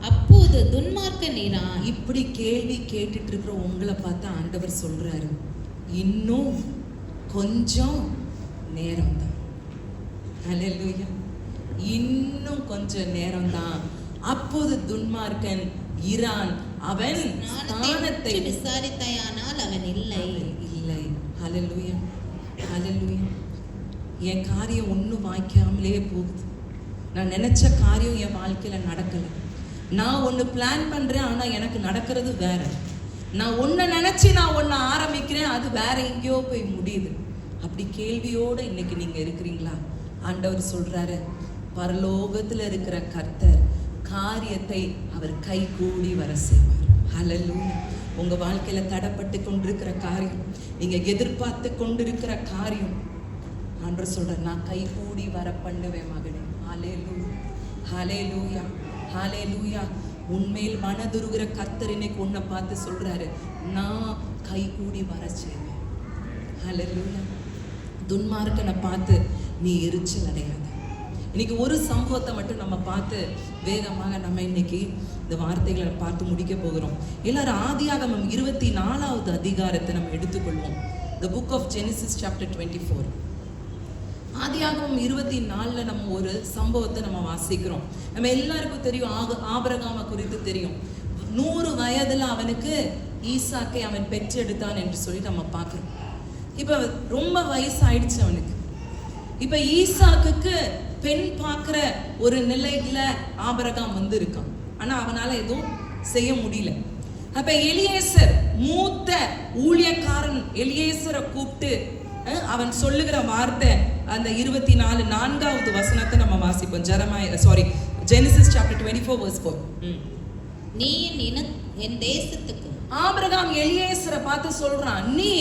அப்போது துன்மார்க்க நீரான். இப்படி கேள்வி கேட்டுட்டு இருக்கிற உங்களை பார்த்து ஆண்டவர் சொல்றாரு, இன்னும் கொஞ்சம் நேரம் தான். ஹல்லேலூயா. இன்னும் கொஞ்சம் நேரம் தான், அப்போது துன்மார்க்கன் இரான், அவன் ஸ்தானத்தை விசாரித்தாயானால் அவன் இல்லை. ஹல்லேலூயா, ஹல்லேலூயா. என் காரியம் ஒன்றும் வாய்க்காமலே போகுது. நான் நினைச்ச காரியம் என் வாழ்க்கையில நடக்கல. நான் ஒன்று பிளான் பண்றேன், ஆனா எனக்கு நடக்கிறது வேற. நான் ஒன்றை நினைச்சு நான் ஒன்றை ஆரம்பிக்கிறேன், அது வேற எங்கேயோ போய் முடியுது. அப்படி கேள்வியோடு இன்னைக்கு நீங்க இருக்கிறீங்களா? ஆண்டவர் சொல்றாரு, பரலோகத்துல இருக்கிற கர்த்தர் காரியத்தை அவர் கை கூடி வர செய்வார். ஹல்லேலூயா. உங்க வாழ்க்கையில தடப்பட்டு கொண்டிருக்கிற காரியம், நீங்க எதிர்பார்த்து கொண்டிருக்கிற காரியம், ஆண்டவர் சொல்றார், நான் கை கூடி வர பண்ணுவேன் மகனே. ஹல்லேலூயா, ஹல்லேலூயா, ஹல்லேலூயா. உண்மையில் மனதுருகிற கர்த்தர் இன்னைக்கு உன்னை பார்த்து சொல்றாரு, நான் கை கூடி வர செய்வேன். ஹல்லேலூயா. துன்மார்க்கனை பார்த்து நீ எரிச்சல் அடையாத. இன்னைக்கு ஒரு சம்பவத்தை மட்டும் நம்ம பார்த்து வேகமாக நம்ம இன்னைக்கு இந்த வார்த்தைகளை பார்த்து முடிக்க போகிறோம். எல்லாரும் ஆதியாகமம் 24வது அதிகாரத்தை நம்ம எடுத்துக்கொள்வோம். The book of Genesis chapter 24. ஆதியாகமம் 24ல் நம்ம ஒரு சம்பவத்தை நம்ம வாசிக்கிறோம். நம்ம எல்லாருக்கும் தெரியும், ஆபிரகாமை குறித்து தெரியும். 100 வயதுல அவனுக்கு ஈசாக்கை அவன் பெற்றெடுத்தான் என்று சொல்லி நம்ம பார்க்கிறோம். இப்ப ரொம்ப வயசாயிடுச்சு அவனுக்கு. இப்ப ஈசாக்குக்கு பெண் பார்க்கிற ஒரு நிலையில ஆபிரகாம் வந்து இருக்கான். ஆனா அவனால எதுவும் செய்ய முடியல. அப்ப எலியேசர், மூத்த ஊழியக்காரன் எலியேசரை கூப்பிட்டு அவன் சொல்லுகிற வார்த்தை, அந்த 24வது வசனத்தை நம்ம வாசிப்போம். Genesis chapter 24 verse 4. நீ என் தேசத்துக்கும், ஆபிரகாம் எலியேசரை பார்த்து சொல்றான், நீ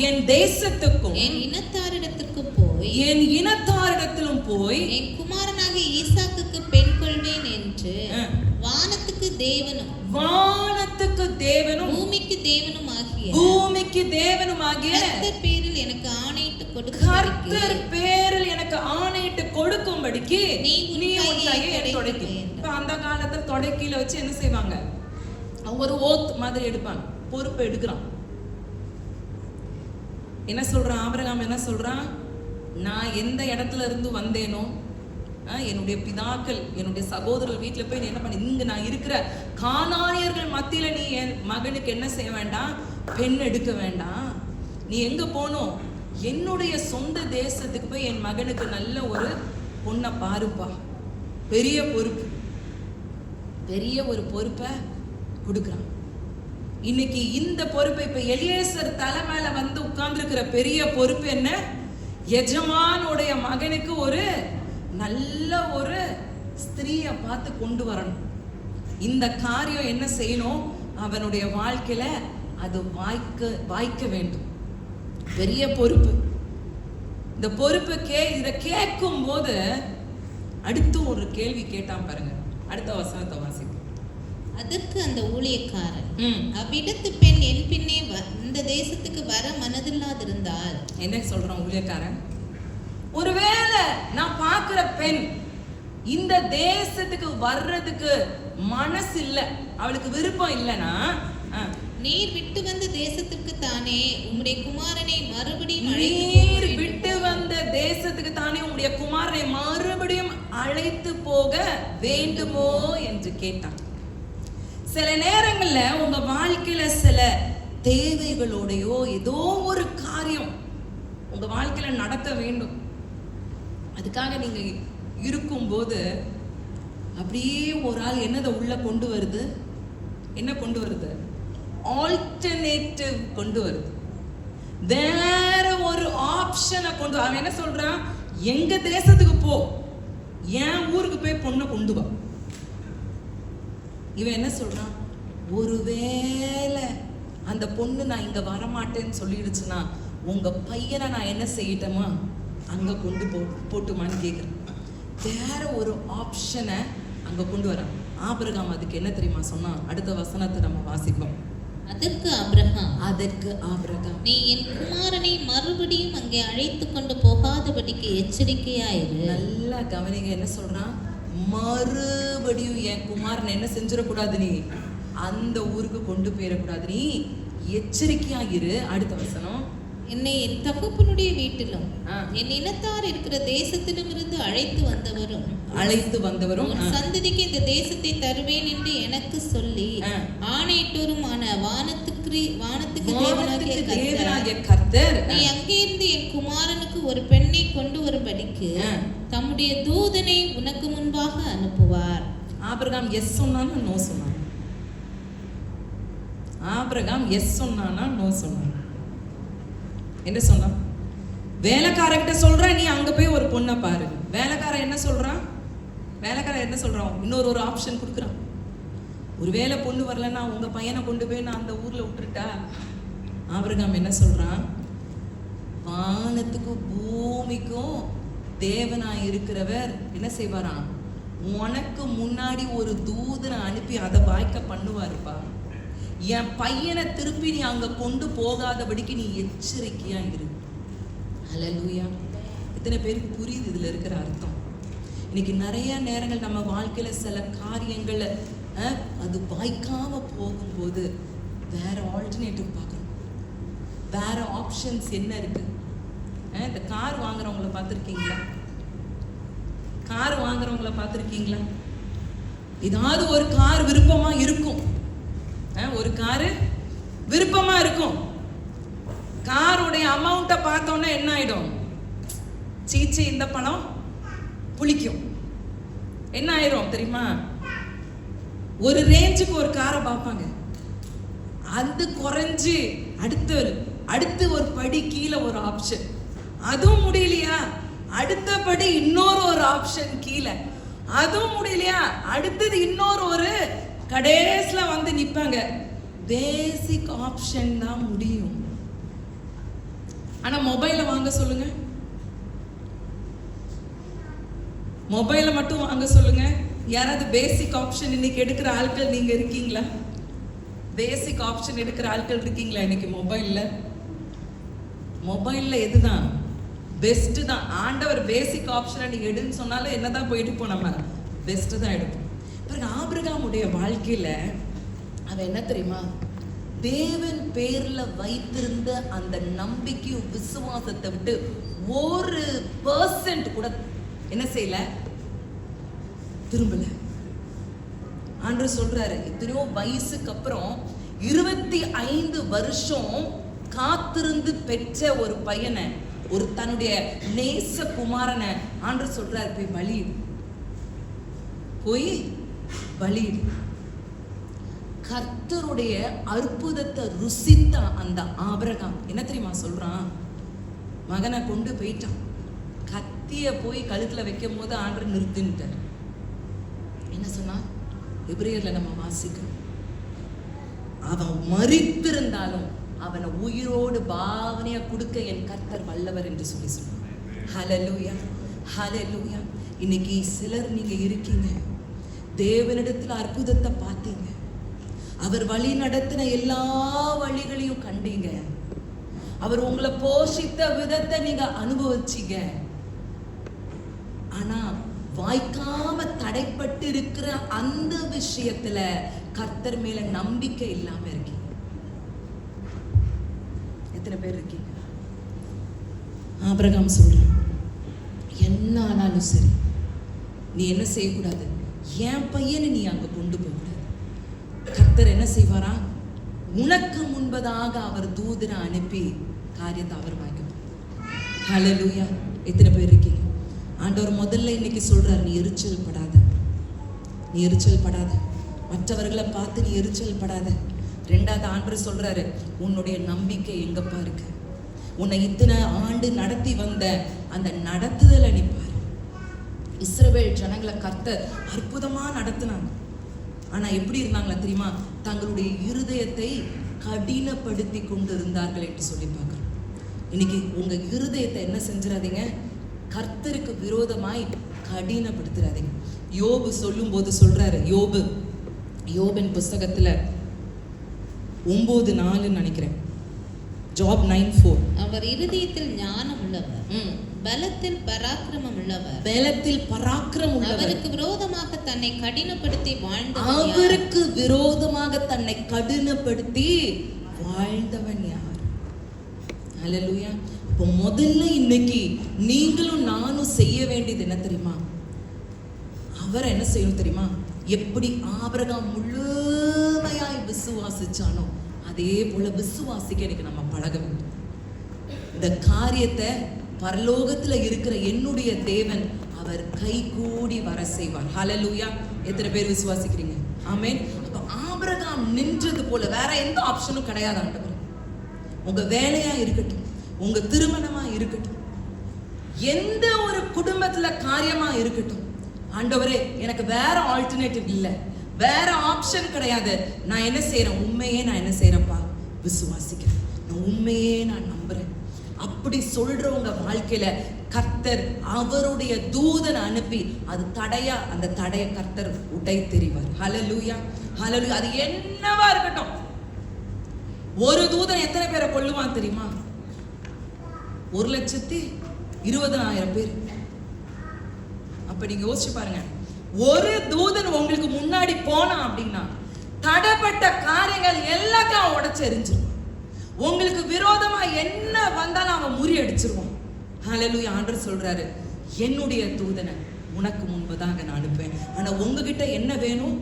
என் தேசத்துக்கும் என் இனத்தாரிடத்திற்கும் போய், என் இனத்தாரிடத்திலும் போய் என் குமாரனாக ஈசாக்குக்கு பெண் கொள்வேன் என்று வானத்துக்கு தேவனும் பூமிக்கு தேவனுமாகிய கர்த்தர் பேரில் எனக்கு ஆணையிட்டு கொடுக்கும்படிக்கு நீ உன் கையை தொடக்கி. அந்த காலத்துல தொடக்கில வச்சு என்ன செய்வாங்க, அவங்க ஒரு ஓத் மாதிரி எடுப்பாங்க, பொறுப்பு எடுக்கிறான். என்ன சொல்றான் ஆபிரகாம், என்ன சொல்றான், நான் எந்த இடத்துல இருந்து வந்தேனோ, என்னுடைய பிதாக்கள் என்னுடைய சகோதரர்கள் வீட்டில் போய் என்ன பண்ணி, இங்க நான் இருக்கிற கானானியர்கள் மத்தியில நீ என் மகனுக்கு என்ன செய்ய வேண்டாம், பெண் எடுக்க வேண்டாம். நீ எங்க போனோம், என்னுடைய சொந்த தேசத்துக்கு போய் என் மகனுக்கு நல்ல ஒரு பொண்ணை பாருப்பா. பெரிய ஒரு பொறுப்பை கொடுக்குறான். இன்னைக்கு இந்த பொறுப்பை இப்ப எலியேசர் தலை மேல வந்து உட்கார்ந்துருக்கிற பெரிய பொறுப்பு என்ன, எஜமானுடைய மகனுக்கு ஒரு நல்ல ஒரு ஸ்திரீயை பார்த்து கொண்டு வரணும். இந்த காரியம் என்ன செய்யணும், அவனுடைய வாழ்க்கையில அது வாய்க்க வேண்டும். பெரிய பொறுப்பு. இந்த பொறுப்பு இதை கேட்கும் போது அடுத்து ஒரு கேள்வி கேட்டான் பாருங்க. அடுத்த வசனத்தை வாசிக்கும். அதற்கு அந்த ஊழியக்காரன், அவ்விடத்து பெண் என் பின்னே இந்த தேசத்துக்கு வர மனதில்லாதிருந்தால். என்ன சொல்றான் ஊழியக்காரன், ஒருவேளை நான் பார்க்கிற பெண் இந்த தேசத்துக்கு வர்றதுக்கு மனசு இல்ல, அவளுக்கு விருப்பம் இல்லைன்னா, நீர் விட்டு வந்த தேசத்துக்கு தானே உம்முடைய குமாரனை மறுபடியும் அழைத்து போக வேண்டுமோ என்று கேட்டான். சில நேரங்கள்ல உங்க வாழ்க்கையில சில தேவைகளோடையோ ஏதோ ஒரு காரியம் உங்க வாழ்க்கையில நடக்க வேண்டும். அதுக்காக நீங்க இருக்கும்போது அப்படியே ஒரு ஆள் என்னதை உள்ள கொண்டு வருது, என்ன கொண்டு வருது, ஆல்டர்னேட்டிவ் கொண்டு வருது, வேற ஒரு ஆப்ஷனை கொண்டு. அவன் என்ன சொல்றான், எங்க தேசத்துக்கு போ, என் ஊருக்கு போய் பொண்ணை கொண்டு வா. இவன் என்ன சொல்றான், ஒருவேளை அந்த பொண்ணு நான் இங்க வரமாட்டேன்னு சொல்லிடுச்சுன்னா உங்க பையனை நான் என்ன செய்யட்டமா அங்க கொண்டு போட்டுமான்னு கேட்குறேன். வேற ஒரு ஆப்ஷனை அங்க கொண்டு வரான். ஆபிரகாம் அதுக்கு என்ன தெரியுமா சொன்னான், அடுத்த வசனத்தை நம்ம வாசிப்போம். அதற்கு ஆபிரகாம், நீ என் குமாரனை மறுபடியும் அங்கே அழைத்து கொண்டு போகாதபடிக்கு எச்சரிக்கையாயிரு. நல்லா கவனிங்க, என்ன சொல்றான், மறுபடியும் என் குமாரனை என்ன செஞ்சிடக்கூடாது, நீ அந்த ஊருக்கு கொண்டு போயிடக்கூடாது, நீ எச்சரிக்கையாயிரு. அடுத்த வசனம், என்னை என் தகப்பனுடைய வீட்டிலும் என் இனத்தார் இருக்கிற தேசத்திலும் இருந்து அழைத்து வந்தவரும் சந்ததிக்கு இந்த தேசத்தை தருவேன் என்று எனக்கு சொல்லி ஆணையிட்டோருமான வானத்துக்கு தேவனாகிய கர்த்தர் நீ அங்கே இருந்து என் குமாரனுக்கு ஒரு பெண்ணை கொண்டு வரும்படிக்கு தம்முடைய தூதனை உனக்கு முன்பாக அனுப்புவார். ஆபிரகாம் எஸ் சொன்னாலும் நோ சொன்னான். ஆபிரகாம் எஸ் சொன்னானா நோ சொன்னான்? என்ன சொன்னான்? வேலைக்காரங்கிட்ட சொல்றான், நீ அங்க போய் ஒரு பொண்ணை பாரு. வேலைக்காரன் என்ன சொல்றான்? வேலைக்காரன் என்ன சொல்றான்? இன்னொரு ஆப்ஷன் கொடுக்குறான். ஒருவேளை பொண்ணு வரலன்னா உங்க பையனை கொண்டு போய் நான் அந்த ஊர்ல விட்டுருட்டா? ஆபிரகாம் என்ன சொல்றான்? வானத்துக்கும் பூமிக்கும் தேவனாய் இருக்கிறவர் என்ன செய்வாராம்? உனக்கு முன்னாடி ஒரு தூதனை அனுப்பி அதை வாய்க்க பண்ணுவாருப்பா. என் பையனை திருப்பி நீ அங்க கொண்டு போகாதபடிக்கு நீ எச்சரிக்கையா இரு. ஹல்லேலூயா. இத்தனை பேருக்கு புரியுது இதுல இருக்கிற அர்த்தம்? இன்னைக்கு நிறைய நேரங்கள் நம்ம வாழ்க்கையில சில காரியங்களை அது வாய்க்காம போகும்போது வேற ஆல்டர்னேட்டிவ் பார்க்கணும். வேற ஆப்ஷன்ஸ் என்ன இருக்கு? இந்த கார் வாங்குறவங்கள பார்த்துருக்கீங்களா? கார் வாங்குறவங்கள பார்த்துருக்கீங்களா? ஏதாவது ஒரு கார் விருப்பமா இருக்கும். ஒரு காரு விருப்பமா இருக்கும். காருடைய அமௌண்ட்டை பார்த்தோன்னா என்ன ஆயிடும்? சீச்சி, இந்த பணம் புளிக்கும். என்ன ஆயிரும் தெரியுமா? ஒரு ரேஞ்சுக்கு ஒரு காரை பார்ப்பாங்க, அது குறைஞ்சு அடுத்து ஒரு படி கீழே ஒரு ஆப்ஷன், அதுவும் முடியலையா அடுத்தபடி இன்னொரு ஆப்ஷன் கீழே, அதுவும் முடியலையா அடுத்தது இன்னொரு கடைசில வந்து நிப்பாங்க. பேசிக் ஆப்ஷன் தான் முடியும். ஆனா மொபைல வாங்க சொல்லுங்க, மொபைல மட்டும் வாங்க சொல்லுங்க. யாராவது பேசிக் ஆப்ஷன் இன்னைக்கு எடுக்கிற ஆட்கள் நீங்க இருக்கீங்களா? பேசிக் ஆப்ஷன் எடுக்கிற ஆட்கள் இருக்கீங்களா இன்னைக்கு? மொபைல்ல எதுதான் பெஸ்ட் தான். ஆண்டவர் பேசிக் ஆப்ஷனை நீ எடுன்னு சொன்னாலும் என்னதான் போயிட்டு போ, நம்ம பெஸ்ட் தான் எடுப்போம். பாருங்க, ஆபிரகாமுடைய வாழ்க்கையில அவன் என்ன தெரியுமா? தேவன் பேர்ல வைத்திருந்த அந்த நம்பிக்கையும் விசுவாசத்தை விட்டு 1% கூட என்ன செய்யல, திரும்பல. ஆண்டவர் சொல்றாரு, எத்தனையோ வயசுக்கு அப்புறம் 25 வருஷம் காத்திருந்து பெற்ற ஒரு பையனை, ஒரு தன்னுடைய நேச குமாரனை ஆண்டவர் சொல்றாரு, போய் பலியிடு. கர்த்தருடைய அற்புதத்தை ருசித்த அந்த ஆபிரகாம் என்ன தெரியுமா சொல்றான்? மகனை கொண்டு போயிட்டான். கத்திய போய் கழுத்துல வைக்கும் போது ஆண்டவர் நிறுத்திட்டார். என்ன சொன்னா? எபிரேயர்ல நம்ம வாசிக்கிறோம், அவன் மரித்திருந்தாலும் அவனை உயிரோடு பாவனையா கொடுக்க என் கர்த்தர் வல்லவர் என்று சொல்லி சொன்னான். ஹல்லேலூயா, ஹல்லேலூயா. இன்னைக்கு சிலர் நீங்க இருக்கீங்க, தேவனிடத்துல அற்புதத்தை பார்த்தீங்க, அவர் வழி நடத்தின எல்லா வழிகளையும் கண்டீங்க, அவர் உங்களை போஷித்த விதத்தை நீங்க அனுபவிச்சீங்க. ஆனா வாய்க்காம தடைப்பட்டு இருக்கிற அந்த விஷயத்துல கர்த்தர் மேல நம்பிக்கை இல்லாம இருக்கீங்க. எத்தனை பேர் இருக்கீங்க? ஆபிரகாம் சொல்றான், என்ன ஆனாலும் சரி நீ என்ன செய்யக்கூடாது, என் பையனை நீ அங்க கொண்டு போக கூடாது. கர்த்தர் என்ன செய்வாரா? உனக்கு முன்பதாக அவர் தூதனை அனுப்பி காரியத்தை அவர் வாய்க்கும். ஹல்லேலூயா. எத்தனை பேர் இருக்கீங்க? ஆண்டவர் முதல்ல இன்னைக்கு சொல்றாரு, நீ எரிச்சல் படாத, நீ எரிச்சல் படாத, மற்றவர்களை பார்த்து நீ எரிச்சல் படாத. ரெண்டாவது ஆண்டவர் சொல்றாரு, உன்னுடைய நம்பிக்கை எங்கப்பா இருக்கு? உன்னை இத்தனை ஆண்டு நடத்தி வந்த அந்த நடத்துதலை நீ பாரு. இஸ்ரவேல் ஜனங்களை கர்த்தர் அற்புதமா நடத்தினாங்க. ஆனா எப்படி இருந்தாங்களா தெரியுமா? தங்களுடைய இருதயத்தை கடினப்படுத்தி கொண்டு இருந்தார்கள் என்று சொல்லி பார்க்கிறோம். இன்னைக்கு உங்க இருதயத்தை என்ன செஞ்சிடாதீங்க, கர்த்தருக்கு விரோதமாய் கடினப்படுத்துறாதீங்க. யோபு சொல்லும் போது சொல்றாரு, யோபின் புஸ்தகத்துல 9:4 நினைக்கிறேன், ஜாப் 9:4, அவர் இருதயத்தில் ஞானம் உள்ளவர், பலத்தில் பராக்கிரமம் உள்ளவர், அவருக்கு விரோதமாக தன்னை கடினப்படுத்தி வாழ்ந்தவன் யார்? ஹல்லேலூயா. இப்போ முதல்ல இன்னைக்கு நீங்களும் நானும் செய்ய வேண்டியது என்ன தெரியுமா? அவர் என்ன செய்யணும் தெரியுமா? எப்படி ஆபிரகாம் முழுமையாய் விசுவாசிச்சானோ அதே போல விசுவாசிக்க இன்னைக்கு நம்ம பழக வேண்டும். இந்த காரியத்தை பரலோகத்துல இருக்கிற என்னுடைய தேவன் அவர் கை கூடி வர செய்வார். ஹல்லேலூயா. எத்தனை பேர் விசுவாசிக்கிறீங்க? ஆமென். அப்ப ஆபிரகாம் நின்றது போல வேற எந்த ஆப்ஷனும் கிடையாது ஆண்டவர். உங்க வேலையா இருக்கட்டும், உங்க திருமணமா இருக்கட்டும், எந்த ஒரு குடும்பத்துல காரியமா இருக்கட்டும், ஆண்டவரே எனக்கு வேற ஆல்டர்னேட்டிவ் இல்ல, வேற ஆப்ஷன் கிடையாது. நான் என்ன செய்யறேன்? உண்மையே நான் என்ன செய்யறேன்ப்பா? விசுவாசிக்கிறேன். நான் உண்மையே நான் நம்புறேன். அப்படி சொல்றவங்க வாழ்க்கையில கர்த்தர் அவருடைய தூதனை அனுப்பி அது தடையா, அந்த தடைய கர்த்தர் உடை தெரிவார். ஹல்லேலூயா, ஹல்லேலூயா. அது என்னவா இருக்கட்டும். ஒரு தூதன் எத்தனை பேரை கொல்லுவான் தெரியுமா? 1,20,000 பேர். அப்ப நீங்க யோசிச்சு பாருங்க, ஒரு தூதன் உங்களுக்கு முன்னாடி போனா அப்படின்னா தடைப்பட்ட காரியங்கள் எல்லாத்தையும் உடைச்செறிஞ்சிருவான். உங்களுக்கு விரோதமா என்ன வந்தாலும் அவன் முறியடிச்சிருவான். ஹல்லேலூயா. ஆண்டவர் சொல்றாரு, என்னுடைய தூதனை உனக்கு முன்பதாக நான் அனுப்புவேன். ஆனா உங்ககிட்ட என்ன வேணும்?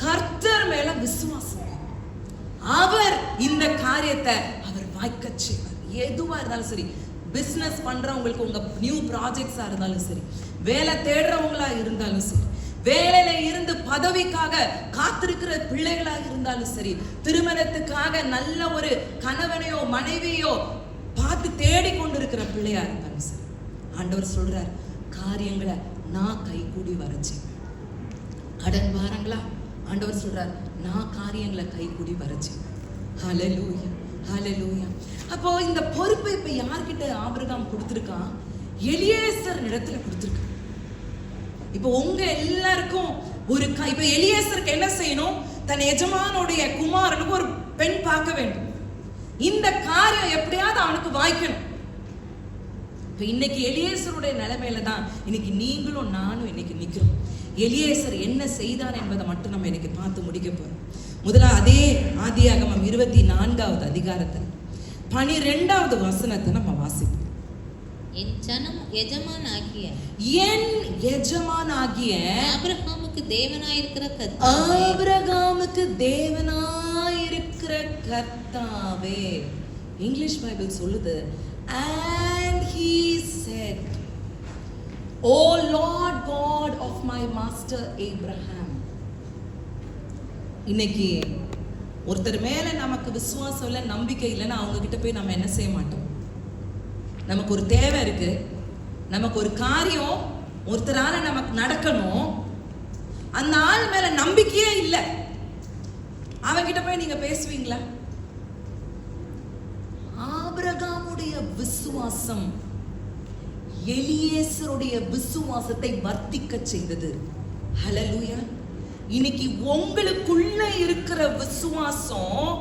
கர்த்தர் மேல விசுவாசம். அவர் இந்த காரியத்தை அவர் வாய்க்க செய்வார். எதுவா இருந்தாலும் சரி, பிசினஸ் பண்றவங்களுக்கு, உங்க நியூ ப்ராஜெக்ட்ஸா இருந்தாலும் சரி, வேலை தேடுறவங்களா இருந்தாலும் சரி, வேலையில இருந்து பதவிக்காக காத்திருக்கிற பிள்ளைகளாக இருந்தாலும் சரி, திருமணத்துக்காக நல்ல ஒரு கணவனையோ மனைவியோ பார்த்து தேடிக்கொண்டிருக்கிற பிள்ளையா இருந்தாலும் சரி, ஆண்டவர் சொல்றார், காரியங்களை நான் கைகூடி வரச்சு. கடன் வாரங்களா? ஆண்டவர் சொல்றார், நான் காரியங்களை கைகூடி வரச்சு. ஹல்லேலூயா, ஹல்லேலூயா. அப்போ இந்த பொறுப்பை இப்ப யார்கிட்ட ஆபிரகாம் கொடுத்திருக்கான்? எலியேசர் இடத்துல கொடுத்திருக்கான். இப்போ உங்க எல்லாருக்கும் ஒரு இப்ப எலியேசருக்கு என்ன செய்யணும்? தன் எஜமானுடைய குமாரனுக்கு ஒரு பெண் பார்க்க வேண்டும். இந்த காரியம் எப்படியாவது அவனுக்கு வாய்க்கணும். இப்ப இன்னைக்கு எலியேசருடைய நிலைமையில தான் இன்னைக்கு நீங்களும் நானும் இன்னைக்கு நிக்கிறோம். எலியேசர் என்ன செய்தான் என்பதை மட்டும் நம்ம இன்னைக்கு பார்த்து முடிக்க போறோம். முதல்ல அதே ஆதியாகமம் 24வது அதிகாரத்தில் 12வது வசனத்தை நம்ம வாசிப்போம். என் ஜனம் எஜமானாகிய ஆபிரகாமுக்கு தேவனாயிருக்கிற கர்த்தாவே. இங்கிலீஷ் பைபிள் சொல்லுது, and he said, O Lord God of my master Abraham. இன்னைக்கு ஒருத்தர் மேல நமக்கு விசுவாசம் இல்லை, நம்பிக்கை இல்லைன்னா அவங்க கிட்ட போய் நம்ம என்ன செய்ய மாட்டோம். நமக்கு ஒரு தேவை இருக்கு, நமக்கு ஒரு காரியம் ஒருத்தரால நமக்கு நடக்கணும், அந்த ஆள் மேல நம்பிக்கையே இல்லை, அவன்கிட்ட போய் நீங்க பேசுவீங்களா? ஆபிரகாமுடைய விசுவாசம் எலியேசருடைய விசுவாசத்தை வர்த்திக்க செய்தது. ஹல்லேலூயா. இன்னைக்கு உங்களுக்குள்ள இருக்கிற விசுவாசம்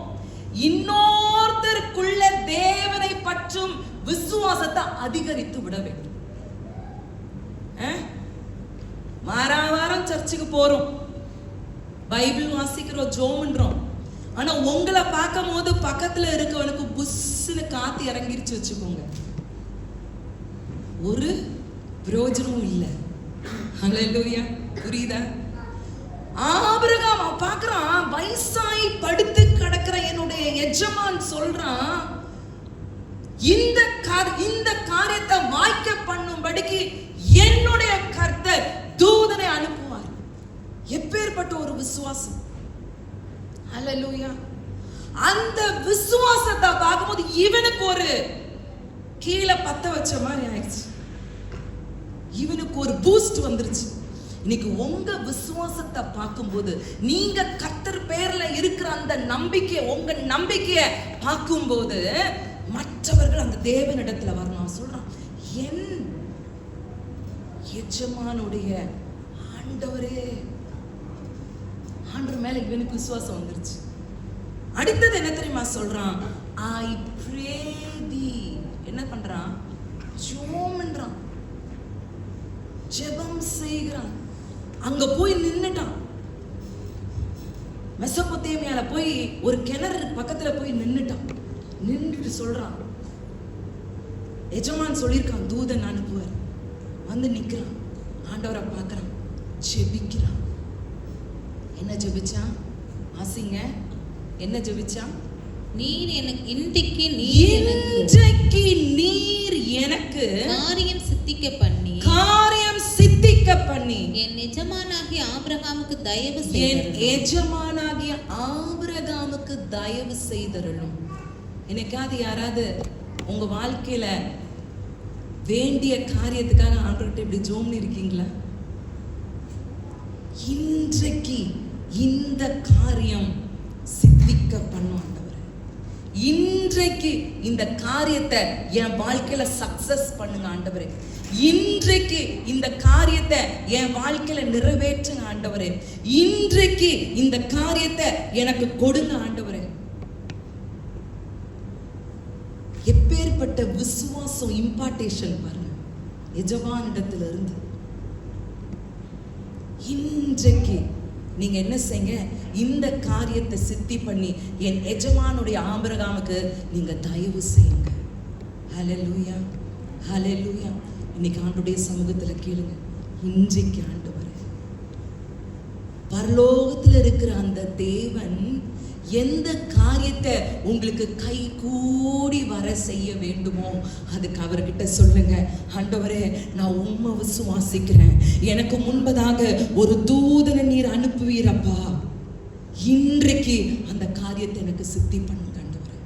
இன்னொருத்தருக்குள்ள தேவனை பற்றும் விசுவாசத்தை அதிகரித்து விட வேண்டும். வாரம் சர்ச்சுக்கு போறோம், பைபிள் வாசிக்கிறோம், ஜோம்ன்றோம். ஆனா உங்களை பார்க்கும் போது பக்கத்துல இருக்கவனுக்கு புஷ்னு காத்து இறங்கிருச்சு வச்சுக்கோங்க, ஒரு பிரயோஜனமும் இல்லை. ஹல்லேலூயா. புரியுதா? ஆபிரகாம் பார்க்கறான், வயசாய் படுத்து கிடக்கிற என்னுடைய எஜமான் சொல்றான், இந்த காரியத்தை வாய்க்க பண்ணும்படிக்கு என்னுடைய கர்த்தர் தூதனை அனுப்புவார். எப்பேற்பட்ட ஒரு விசுவாசம்! ஹல்லேலூயா. அந்த விசுவாசத்தை பார்க்கும்போது இவனுக்கு ஒரு கீழே பத்த வச்ச மாதிரி ஆயிடுச்சு, இவனுக்கு ஒரு பூஸ்ட் வந்துருச்சு. இன்னைக்கு உங்க விசுவாசத்தை பார்க்கும்போது, நீங்க கர்த்தர் பேர்ல இருக்கிற அந்த நம்பிக்கை, உங்க நம்பிக்கையை பார்க்கும்போது மற்றவர்கள் அந்த தேவனிடத்துல வரணும். சொல்றான், என் எஜமானுடைய ஆண்டவரே. ஆண்டவர் மேல இவனுக்கு விசுவாசம் வந்துருச்சு. அடுத்தது என்ன தெரியுமா சொல்றான்? I pray thee. என்ன பண்றான்? ஜெபம்ன்றான், ஜெபம் செய்கிறான். அங்க போய் நின்னுட்டான். மெசொப்பொத்தேமியால போய் ஒரு கிணறு பக்கத்துல போய் நின்னுட்டான். நின்றுட்டு சொல்றான், எஜமான் சொல்லியிருக்கான் தூதன் அனுப்புவார். வந்து நிக்கிறான், ஆண்டவரை பார்க்கறான், ஜெபிக்கிறான். என்ன ஜெபிச்சான்? ஆசிங்க, என்ன ஜெபிச்சான்? நீர் எனக்கு இன்றைக்கு நீர் எனக்கு காரியம் சித்திக்க பண்ணி என் எஜமானாகிய ஆபிரகாமுக்கு தயவு செய்தருளும். என் எஜமானாகிய ஆபிரகாமுக்கு தயவு செய்தருளும். என்னைக்காவது யாராவது உங்க வாழ்க்கையில வேண்டிய காரியத்துக்காக ஆண்டவர்கிட்ட இப்படி ஜோம்னு இருக்கீங்களா? இன்றைக்கு இந்த காரியம் சித்திக்க பண்ணும் ஆண்டவரே. இன்றைக்கு இந்த காரியத்தை என் வாழ்க்கையில சக்சஸ் பண்ணுங்க ஆண்டவரே. இன்றைக்கு இந்த காரியத்தை என் வாழ்க்கையில நிறைவேற்றுங்க ஆண்டவரே. இன்றைக்கு இந்த காரியத்தை எனக்கு கொடுங்க ஆண்டவரே. எப்பேற்பட்ட விசுவாசம், இம்பார்ட்டேஷன் பாருங்க எஜமானிடத்துல இருந்து. இன்றைக்கு நீங்க என்ன செய்யுங்க, இந்த காரியத்தை சித்தி பண்ணி என் எஜமானுடைய ஆபிரகாமுக்கு நீங்க தயவு செய்யுங்க. ஹல்லேலூயா, ஹல்லேலூயா. இன்னைக்கு ஆண்டவருடைய சமூகத்துல கேளுங்க. இன்றைக்கு ஆண்டவரே, பரலோகத்துல இருக்கிற அந்த தேவன் எந்த காரியத்தை உங்களுக்கு கை கூடி வர செய்ய வேண்டுமோ அதுக்கு அவர்கிட்ட சொல்லுங்க. ஆண்டவரே, நான் உம்மை விசுவாசிக்கிறேன். எனக்கு முன்பதாக ஒரு தூதனை நீர் அனுப்புவீரப்பா. இன்றைக்கு அந்த காரியத்தை எனக்கு சித்தி பண்ணுங்க ஆண்டவரே.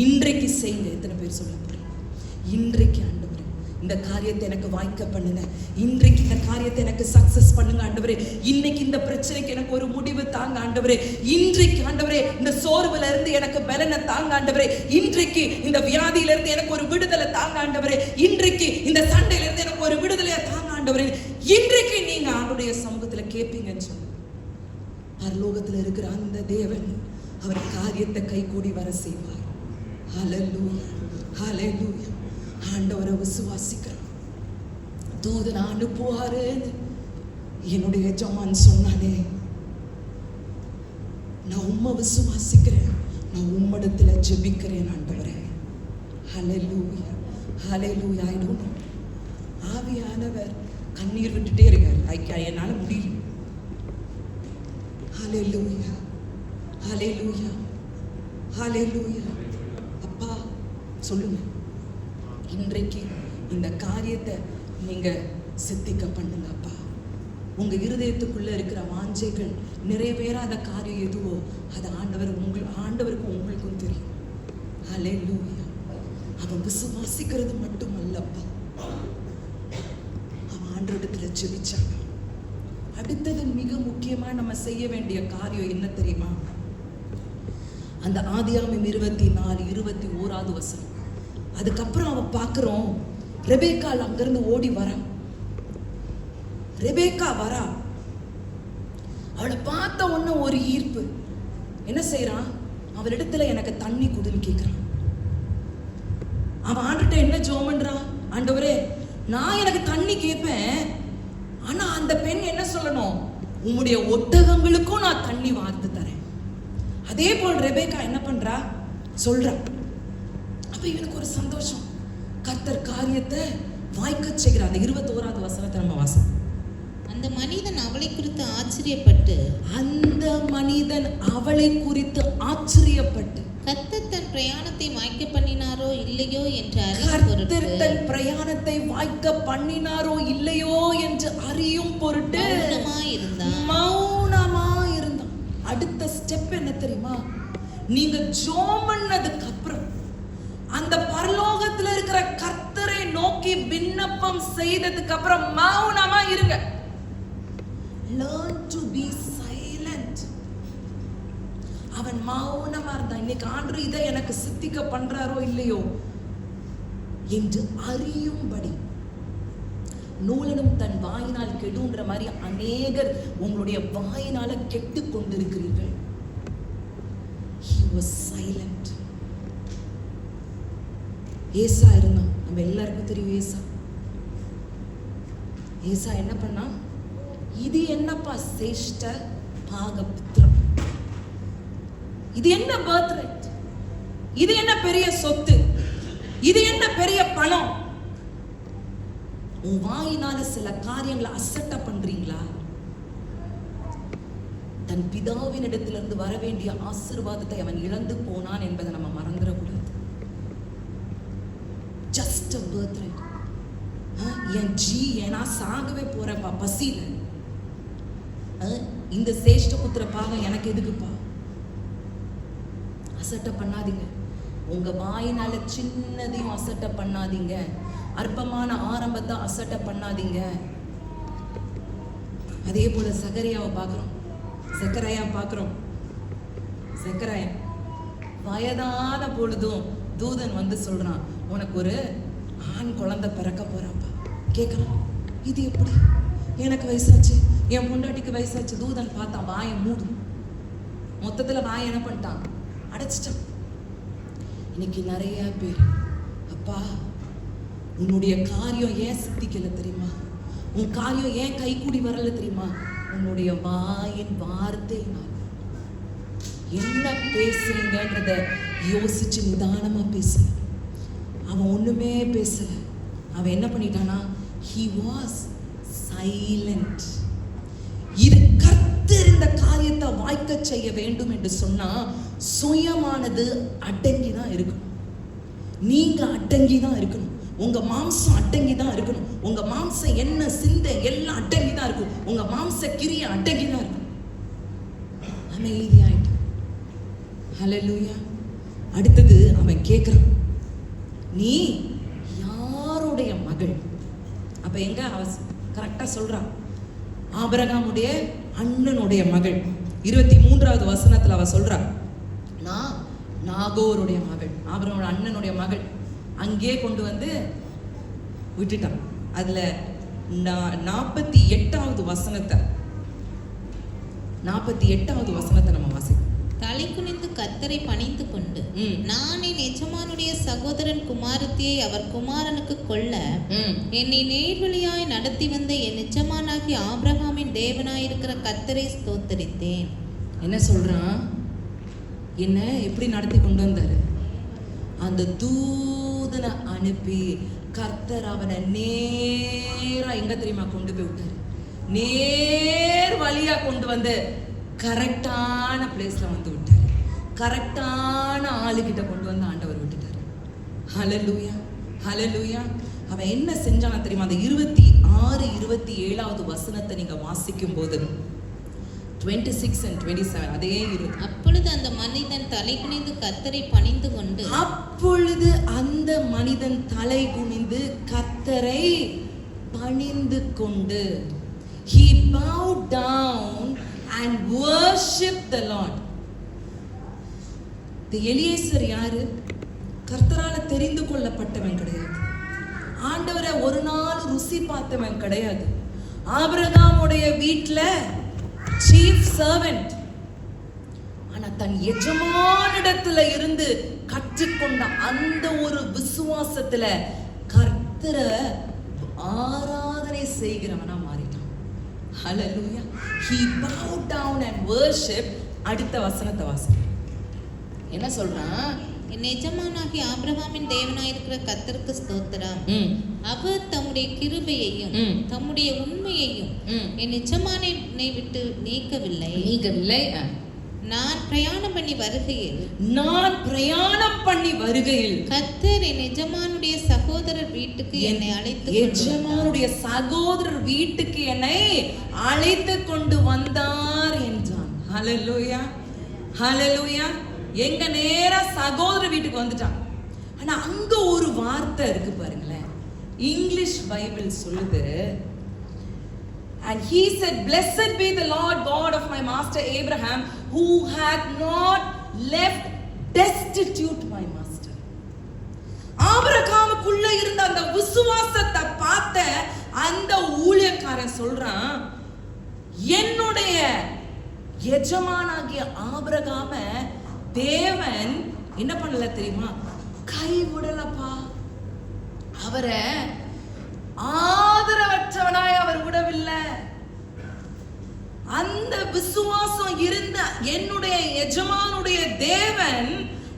இன்றைக்கு செய்யுங்க. எத்தனை பேர் சொல்ல போறீங்க? இன்றைக்கு ஆண்டவரே இந்த காரியத்தை எனக்கு வாய்க்க பண்ணுங்க. இன்றைக்கு இந்த காரியத்தை எனக்கு சக்சஸ் பண்ணுங்க ஆண்டவரே. இன்னைக்கு இந்த பிரச்சனைக்கு எனக்கு ஒரு முடிவு தாங்க ஆண்டவரே. இன்றைக்கு ஆண்டவரே இந்த சோர்வுல இருந்து எனக்கு பலனை தாங்க ஆண்டவரே. இன்றைக்கு இந்த வியாதியில இருந்து எனக்கு ஒரு விடுதலை தாங்க ஆண்டவரே. இன்றைக்கு இந்த சண்டையில இருந்து எனக்கு ஒரு விடுதலையா தாங்க ஆண்டவரே. இன்றைக்கு நீங்க ஆண்டவருடைய சமூகத்துல கேட்பீங்கன்னு சொல்லுங்க. பரலோகத்துல இருக்கிற அந்த தேவன் அவர் காரியத்தை கை கூடி வர செய்வார். ஹல்லேலூயா, ஹல்லேலூயா. ஆண்டவரை விசுவாசிக்கிறோம். தூதனை அனுப்புவாரு என்னுடைய எஜமான் சொன்னானே. நான் உம்மை விசுவாசிக்கிறேன். நான் உம்மிடத்துல ஜெபிக்கிறேன் ஆண்டவரே. ஹல்லேலூயா, ஹல்லேலூயா. I don't know. ஆவியானவர் கண்ணீர் விட்டுட்டே இருக்கார். என்னால முடியல. ஹல்லேலூயா, ஹல்லேலூயா, ஹல்லேலூயா. அப்பா சொல்லுங்க. இன்றைக்கு இந்த காரியத்தை நீங்க சித்திக்க பண்ணுங்க அப்பா. உங்க இருதயத்துக்குள்ள இருக்கிற வாஞ்சைகள் நிறைவேறாத காரியம் எதுவோ அது ஆண்டவருக்கும் உங்களுக்கும் தெரியும். ஹல்லேலூயா. அவன் விசுவாசிக்கிறது மட்டுமல்லப்பா, அவன் ஆண்டவரிடத்துல ஜெபிச்சாங்க. அடுத்தது மிக முக்கியமா நம்ம செய்ய வேண்டிய காரியம் என்ன தெரியுமா? அந்த ஆதியாகமம் 24:21 வசனம். அதுக்கப்புறம் அவன் பார்க்கிறோம், ரெபேக்காள் அங்கிருந்து ஓடி வரா. ரெபேக்கா வரா. அவளை பார்த்த உடனே ஒரு ஈர்ப்பு. என்ன செய்யறான்? அவளிடத்துல எனக்கு தண்ணி குடுன்னு கேட்கிறான். அவன் ஆண்டுகிட்ட என்ன ஜெபம் பண்றான்? ஆண்டவரே, நான் எனக்கு தண்ணி கேட்பேன், ஆனா அந்த பெண் என்ன சொல்லணும்? உம்முடைய ஒட்டகங்களுக்கும் நான் தண்ணி வார்த்து தரேன். அதே போல் ரெபேக்கா என்ன பண்றா? சொல்றா. அப்ப இவனுக்கு ஒரு சந்தோஷம். கர்த்தர் காரியத்தை வாய்க்க செய்கிறார். அந்த 21வது வசனத்தை நம்ம வாசிப்போம். அந்த மனிதன் அவளை குறித்து ஆச்சரியப்பட்டு கர்த்தர் தன் பிரயாணத்தை வாய்க்க பண்ணினாரோ இல்லையோ என்று அறியும் பொருட்டு மௌனமாய் இருந்தான். அடுத்த ஸ்டெப் என்ன தெரியுமா? நீங்க ஜெபம் பண்ணதுக்கு அப்புறம் அந்த பரலோகத்துல இருக்கிற கர்த்தரை நோக்கி விண்ணப்பம் செய்ததுக்கு அப்புறம் மௌனமா இருங்க. Learn to be silent. அவன் மௌனமா இருந்தான். இன்னைக்கு ஆண்டவர் இதை எனக்கு சித்திக்க பண்றாரோ இல்லையோ என்று அறியும்படி. நூலனும் தன் வாயினால் கெடுன்ற மாதிரி அநேகர் உங்களுடைய வாயினால கெட்டு கொண்டிருக்கிறீர்கள். He was silent. ஏசா இருந்தான். நம்ம எல்லாருக்கும் தெரியும் ஏசா. ஏசா என்ன பண்ணா? இது என்னப்பா சேஷ்ட பாகபுத்திரம், இது என்ன பர்த் ரைட், இது என்ன பெரிய சொத்து, இது என்ன பெரிய பணம்? உன் வாயினால சில காரியங்களை அசட்டா பண்றீங்களா? தன் பிதாவின் இடத்திலிருந்து வர வேண்டிய ஆசீர்வாதத்தை அவன் இழந்து போனான் என்பதை நம்ம மறந்துடக்கூடாது. Just a birthright. நான் சாகவே போறேன்ப்பா பசியில. இந்த சேஷ்ட புத்திர பாகம் எனக்கு எதுக்குப்பா? அசட்டை பண்ணாதீங்க. உங்க வாயினால சின்னதையும் அசட்டை பண்ணாதீங்க. அற்பமான ஆரம்பத்தை அசட்டை பண்ணாதீங்க. அதே போல சகரியாவை பார்க்குறோம், சக்கரையா பார்க்குறோம். சக்கரையா வயதான பொழுதும் தூதன் வந்து சொல்றான், உனக்கு ஒரு ஆண் குழந்தை பிறக்க போறாப்பா. கேட்கலாம், இது எப்படி? எனக்கு வயசாச்சு, என் பொண்டாட்டிக்கு வயசாச்சு. தூதன் பார்த்தான், வாயை மூடும். மொத்தத்தில் வாயை என்ன பண்ணிட்டான்? அடைச்சிட்டான். இன்னைக்கு நிறைய பேர், அப்பா உன்னுடைய காரியம் ஏன் சித்திக்கல தெரியுமா? உன் காரியம் ஏன் கைகூடி வரல தெரியுமா? உன்னுடைய வாயின் வார்த்தையினால். என்ன பேசுறீங்கன்றத யோசிச்சு நிதானமா பேசல. அவன் ஒண்ணுமே பேசல. அவன் என்ன பண்ணிட்டானா? he was silent. இது கர்த்தர் இந்த காரியத்தை வாய்க்க செய்ய வேண்டும் என்று சொன்னா சுயமானது அடங்கி தான் இருக்கணும். நீங்க அடங்கி தான் இருக்கணும். உங்க மாம்சம் அடங்கி தான் இருக்கணும். உங்க மாம்சம் என்ன சிந்தை எல்லாம் அடங்கி தான் இருக்கும். உங்க மாம்ச கிரியை அடங்கி தான் இருக்கும். அமைதியாயிட்டு. ஹல்லேலூயா. அடுத்தது அவன் கேட்கிறான், நீ யாருடைய மகள்? அப்ப எங்க கரெக்டா சொல்றான், ஆபிரகாமுடைய அண்ணனுடைய மகள். 23வது வசனத்துல அவ சொல்றா, நான் நாகோருடைய மகள், ஆபிரகாமோட அண்ணனுடைய மகள். அங்கே கொண்டு வந்து விட்டுட்டான். அதுல 48வது வசனத்தை நம்ம வாசிப்போம். தலை குனிந்து கர்த்தரை பணிந்து கொண்டு, நான் என் எஜமானுடைய சகோதரன் குமாரத்தியை அவர் குமாரனுக்கு கொல்ல என்னை நேர்வழியாய் நடத்தி வந்த என் எஜமானாகிய ஆபிரகாமின் தேவனாயிருக்கிற கர்த்தரை ஸ்தோத்தரித்தேன். என்ன சொல்றான்? என்ன எப்படி நடத்தி கொண்டு வந்தாரு? அந்த தூதனை அனுப்பி கர்த்தர் அவனை நேரா எங்க தெரியுமா கொண்டு போய் விட்டாரு? நேர் வழியா கொண்டு வந்து கரெக்டான பிளேஸ்ல வந்து விட்டாரு. கரெக்டான ஆளுகிட்ட கொண்டு வந்து ஆண்டவர் விட்டுட்டாரு. ஹல்லேலூயா, ஹல்லேலூயா. அவன் என்ன செஞ்சானா தெரியுமா? அந்த 26, 27வது வசனத்தை நீங்க வாசிக்கும் போது 26 and 27 அதே அப்பொழுது அந்த மனிதன் தலை குனிந்து கர்த்தரை பணிந்து கொண்டு, அப்பொழுது அந்த மனிதன் தலை குனிந்து கர்த்தரை பணிந்து கொண்டு, he bowed down and worshiped the Lord. இந்த எலியேசர் யாரு? கர்த்தரால தெரிந்து கொள்ளப்பட்டவன் கிடையாது. ஆண்டவரை ஒரு நாள் ருசி பார்த்தவன் கிடையாது. ஆபிரகாமுடைய வீட்டுல சீஃப் சர்வெண்ட். ஆனா தன் எஜமானிடத்துல இருந்து கற்றுக்கொண்ட அந்த ஒரு விசுவாசத்துல கர்த்தரை ஆராதனை செய்கிறவனா மாறிட்டான். ஹல்லேலூயா. He bowed down and worshiped. அடுத்த வசனத்தை வாசி. என்ன சொல்றான்? என் எஜமானாகிய ஆபிரகாமின் தேவனாயிருக்கிற கர்த்தருக்கு ஸ்தோத்திரம். அவர் தம்முடைய கிருபையையும் தம்முடைய உண்மையையும் என் எஜமானை விட்டு நீக்கவில்லை. நான் பிரயாணம் பண்ணி வருகையில் கர்த்தர் என் எஜமானுடைய சகோதரர் வீட்டுக்கு என்னை அழைத்து கொண்டு வந்தார் என்றான். ஹல்லேலூயா, ஹல்லேலூயா. எங்க நேரா சகோதர வீட்டுக்கு வந்துட்டான். ஆனா அங்க ஒரு வார்த்தை இருக்கு பாருங்களேன். இங்கிலீஷ் பைபிள் சொல்லுது, and he said, blessed be the Lord God of my master Abraham, who hath not left destitute my master. ஆபிரகாமுக்குள்ள இருந்த அந்த விசுவாசத்தை பார்த்த அந்த ஊழியக்காரன் சொல்றான், என்னுடைய எஜமானாகிய ஆபிரகாம தேவன் என்ன பண்ணல தெரியுமா? கைவிடலப்பா. அவரை ஆதரவற்றவனாய் அவர் விடவில்லை. அந்த விசுவாசம் இருந்த என்னுடைய எஜமானுடைய தேவன்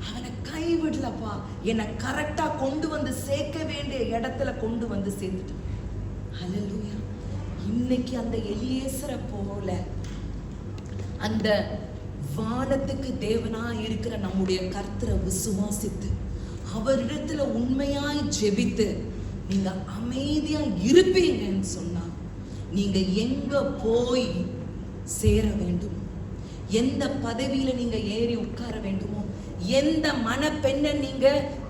அவனை கைவிடலப்பா. என்னை கரெக்டா கொண்டு வந்து சேர்க்க வேண்டிய இடத்துல கொண்டு வந்து சேர்த்துட்டு. ஹல்லேலூயா. இன்னைக்கு அந்த எலியேசரை போல அந்த வானத்துக்கு தேவனா இருக்கிற நம்முடைய கர்த்தரை விசுவாசித்து அவரிடத்துல உண்மையாய் ஜெபித்து நீங்க அமைதியா இருப்பீங்கன்னு சொன்னா நீங்க எங்க போய் சேர வேண்டும், எந்த பதவியில நீங்க ஏறி உட்கார வேண்டுமோ, எந்த மணப்பெண்ணை நீங்க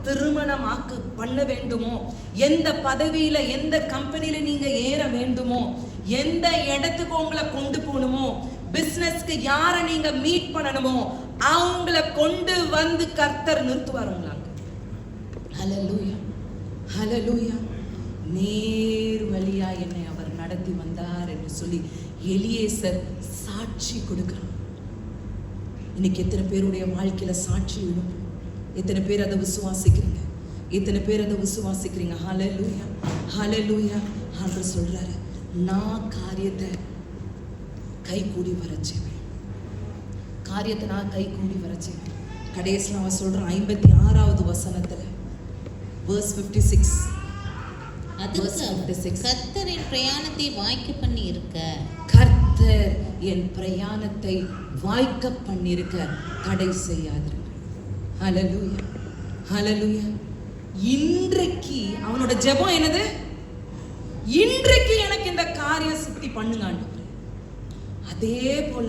திருமணமாக்கு பண்ண வேண்டுமோ, எந்த பதவியில எந்த கம்பெனியில நீங்க ஏற வேண்டுமோ, எந்த இடத்துக்கு உங்களை கொண்டு போகணுமோ, பிசினஸ்க்கு யாரை நீங்க மீட் பண்ணணுமோ அவங்கள கொண்டு வந்து கர்த்தர் நிறுத்துவாருங்களாங்க. ஹல்லேலூயா, ஹல்லேலூயா. நேர் வழியா என்னை அவர் நடத்தி வந்தார் என்று சொல்லி எலியேசர் சாட்சி கொடுக்கிறார். இன்னைக்கு எத்தனை பேருடைய வாழ்க்கையில சாட்சி விடும்? எத்தனை பேர் அதை விசுவாசிக்கிறீங்க? எத்தனை பேர் அதை விசுவாசிக்கிறீங்க? ஹல்லேலூயா, ஹல்லேலூயா. ஆண்டவர் சொல்றாரு, நான் காரியத்தை கை கூடி வரச்சேன், காரியத்தை நான் கை கூடி வரச்சேன். கடைசியில் அவன் சொல்றான் 56வது வசனத்துல verse 56. கர்த்தர் என் பிரயாணத்தை வாய்க்க பண்ணி இருக்க, கர்த்தர் என் பிரயாணத்தை வாய்க்க பண்ணிருக்க தடை செய்யாதிருக்க. ஹல்லேலூயா, ஹல்லேலூயா. இன்றைக்கு அவனோட ஜெபம் என்னது? இன்றைக்கு எனக்கு இந்த காரியம் சித்தி பண்ணுங்க ஆண்டவரே. அதே போல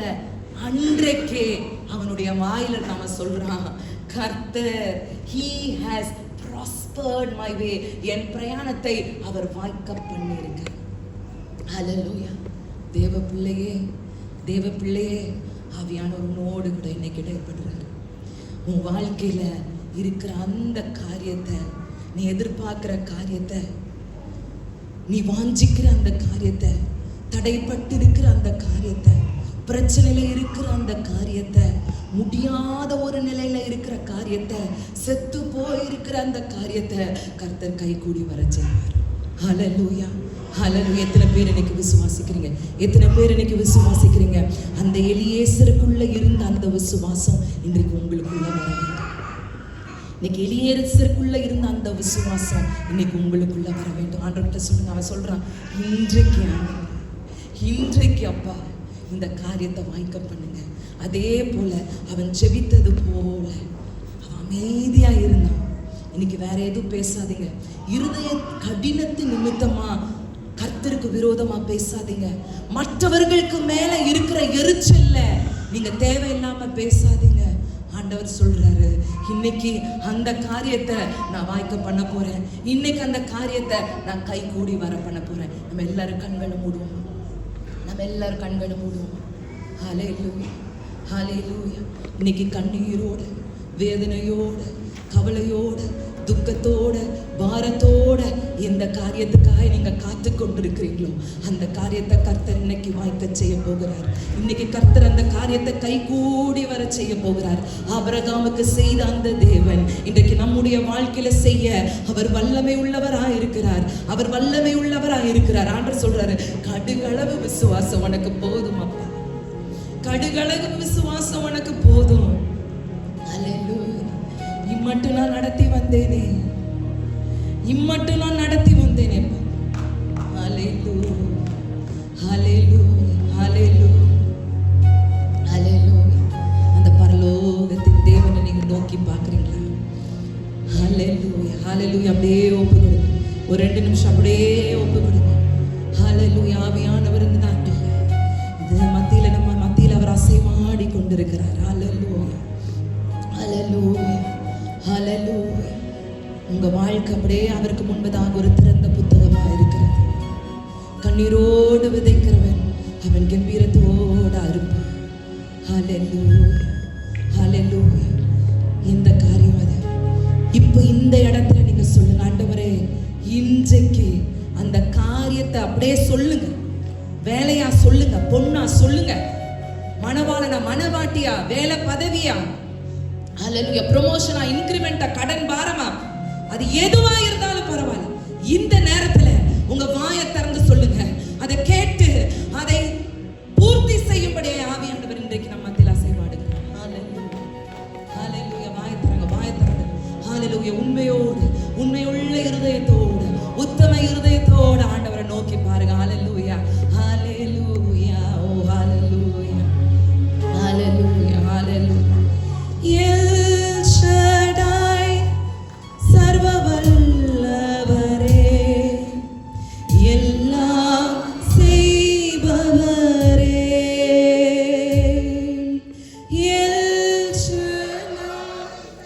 அன்றைக்கே அவனுடைய வாயில நாம சொல்றான், கர்த்தர் he has prospered my way, என் பிரயாணத்தை அவர் வாய்க்க பண்ணியிருக்கிறார். ஹல்லேலூயா. தேவ பிள்ளையே, தேவ பிள்ளையே, ஆவியானவர் உன்னோடு கூட இன்னைக்கு இடைப்படுறாரு. உன் வாழ்க்கையில இருக்கிற அந்த காரியத்தை, நீ எதிர்பார்க்கிற காரியத்தை, நீ வாஞ்சிக்கிற அந்த காரியத்தை, தடைப்பட்டு இருக்கிற அந்த காரியத்தை, பிரச்சனையில இருக்கிற அந்த காரியத்தை, முடியாத ஒரு நிலையில இருக்கிற காரியத்தை, செத்து போயிருக்கிற அந்த காரியத்தை கர்த்தர் கை கூடி வர செய்வார். ஹல்லேலூயா, ஹல்லேலூயா. எத்தனை பேர் இன்னைக்கு விசுவாசிக்கிறீங்க? எத்தனை பேர் இன்னைக்கு விசுவாசிக்கிறீங்க? அந்த எலியேசருக்குள்ள இருந்த அந்த விசுவாசம் இன்றைக்கு உங்களுக்குள்ள வர வேண்டும். இன்னைக்கு எலியேசருக்குள்ள இருந்த அந்த விசுவாசம் இன்னைக்கு உங்களுக்குள்ள வர வேண்டும். ஆண்டவர்கிட்ட சொல்லுங்க. அவன் சொல்றான், இன்றைக்கு ஆண்டவரே, இன்றைக்கு அப்பா இந்த காரியத்தை வாய்க்க பண்ணுங்க. அதே போல அவன் ஜெபித்தது போல அவன் அமைதியா இருந்தான். இன்னைக்கு வேற எதுவும் பேசாதீங்க. இருதய கடினத்து நிமித்தமா கர்த்தருக்கு விரோதமா பேசாதீங்க. மற்றவர்களுக்கு மேல இருக்கிற எரிச்சல்ல நீங்க தேவையில்லாம பேசாதீங்க. ஆண்டவர் சொல்றாரு, இன்னைக்கு அந்த காரியத்தை நான் வாய்க்க பண்ண போறேன். இன்னைக்கு அந்த காரியத்தை நான் கை கூடி வர பண்ண போறேன். நம்ம எல்லாரும் கண்களை மூடுவோம். நம்ம எல்லாரும் கண்களை மூடுவோம். ஹல்லேலூயா, ஹல்லேலூயா. இன்னைக்கு கண்ணீரோட, வேதனையோட, கவலையோட, துக்கத்தோட, பாரத்தோட எந்த காரியத்துக்காக நீங்க காத்து கொண்டிருக்கிறீங்களோ அந்த காரியத்தை கர்த்தர் இன்னைக்கு வாய்க்க செய்ய போகிறார். இன்னைக்கு கர்த்தர் அந்த காரியத்தை கை கூடி வர செய்ய போகிறார். ஆபிரகாமுக்கு செய்த அந்த தேவன் இன்றைக்கு நம்முடைய வாழ்க்கையில செய்ய அவர் வல்லமை உள்ளவராய் இருக்கிறார். அவர் வல்லமை உள்ளவராய் இருக்கிறார். ஆண்டவர் சொல்றாரு, கடுகளவு விசுவாசம் உனக்கு போதும் அப்பா, கடுகளவு விசுவாசம் உனக்கு போதும். ஹல்லேலூயா. இம்மட்டும் நான் நடத்தி வந்தேனே, இம்மட்டும் நான் நடத்தி வந்தேனே. ஹல்லேலூயா, ஹல்லேலூயா, ஹல்லேலூயா, ஹல்லேலூயா. அந்த பரலோகத்தின் தேவனை நீங்க நோக்கி பார்க்குறீங்களா? ஹல்லேலூயா, ஹல்லேலூயா. அப்படியே ஒப்பு கொடுங்க. ஒரு 2 நிமிஷம் அப்படியே ஒப்பு கொடுங்க. ஹல்லேலூயா. ஆவியானவர் இந்த நாட்டில் இது மத்தியில நம்ம மத்தியில் அவர் அசைவாடி கொண்டிருக்கிறார். ஹல்லேலூயா, ஹல்லேலூயா, ஹல்லேலூயா. உங்க வாழ்க்கை அப்படியே அவருக்கு முன்பதாக ஒரு திறந்த புத்தகமாக இருக்கிறது. கண்ணீரோடு விதைக்கிறவன் அவன் கம்பீரத்தோடு அறுப்பான். ஹல்லேலூயா, ஹல்லேலூயா. இந்த காரியம் அது. இப்போ இந்த இடத்துல நீங்க சொல்லுங்க, ஆண்டவரே இன்றைக்கு அந்த காரியத்தை அப்படியே சொல்லுங்க. வேலையா சொல்லுங்க, பொண்ணா சொல்லுங்க, மணவாளனா மணவாட்டியா, வேலை பதவியா, ஹல்லேலூயா, ப்ரமோஷனா, இன்கிரிமெண்டா, கடன் பாரமா, அது எதுவா இருந்தாலும் பரவாயில்ல. இந்த நேரத்துல உங்க வாயை திறந்து சொல்லுங்க. அதை கேட்டு அதை பூர்த்தி செய்யும்படியே ஆவியானவர் இன்றைக்கு நம்ம மத்தியில் அசைவாடுகிறார். ஹல்லேலூயா, ஹல்லேலூயா. வாயை திறங்க, வாயை திறங்க. ஹல்லேலூயா. உண்மையோடு, உண்மையுள்ள இருதயத்தோடு, உத்தம இருதயத்தோடு ஆண்டவரை நோக்கி பாருங்க. ஹல்லேலூயா, ஹல்லேலூயா. ஓ ஹல்லேலூயா, ஹல்லேலூயா, ஹல்லேலூயா. எல் ஷடாய், சர்வ வல்லவரே, எல்லாம் செய்பவரே. L Shaddai,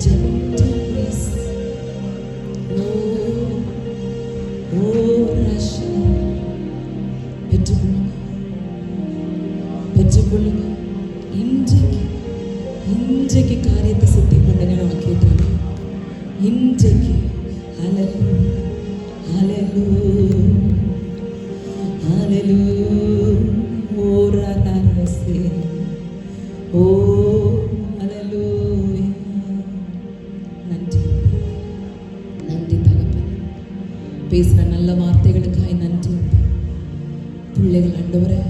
gentle breeze. Russia. பெற்றுக்கொள்ளுங்க. இன்றைக்கு காரியத்தை சித்தி பண்ணுங்க. நம்ம கேட்டாங்க இன்றைக்கு. ஹல்லேலூயா, ஹல்லேலூயா, ஹல்லேலூயா. ஓ ராதாரசே, ஓ ஹல்லேலூயா. நன்றி, நன்றி தகப்பனே. பேசுகிற நல்ல வார்த்தைகளுக்காய் நன்றி. பிள்ளைகள் ஆண்டவரே,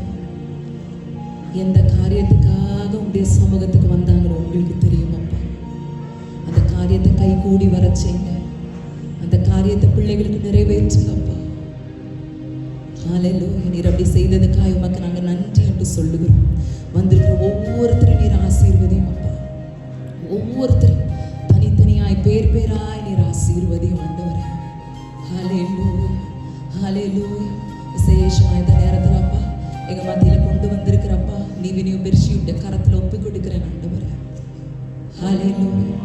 எந்த காரியத்துக்காக உங்களுடைய சமூகத்துக்கு வந்தாங்களோ உங்களுக்கு தெரியும் அப்பா. அந்த காரியத்தை கை கூடி வர செய்யுங்க. அந்த காரியத்தை பிள்ளைகளுக்கு நிறைவேற்றுங்கப்பா. ஹல்லேலூயா. நீர் அப்படி செய்ததுக்காக உமக்கு நாங்கள் நன்றி என்று சொல்லுகிறோம். வந்திருக்கிற ஒவ்வொருத்தரும் நீர் ஆசீர்வதியும் அப்பா. ஒவ்வொருத்தரும் தனித்தனியாய் பேராய் நீர் ஆசீர்வதியும் ஆண்டவரே. ஹல்லேலூயா, ஹல்லேலூயா. விசேஷமாக இந்த நேரத்தில் அப்பா எங்கள் மத்தியில் கொண்டு வந்திருக்கிறப்பா நீவினியும் பெர்ஷியுடைய கரத்தில் ஒப்பு கொடுக்கிறேன் ஆண்டவரே. ஹல்லேலூயா.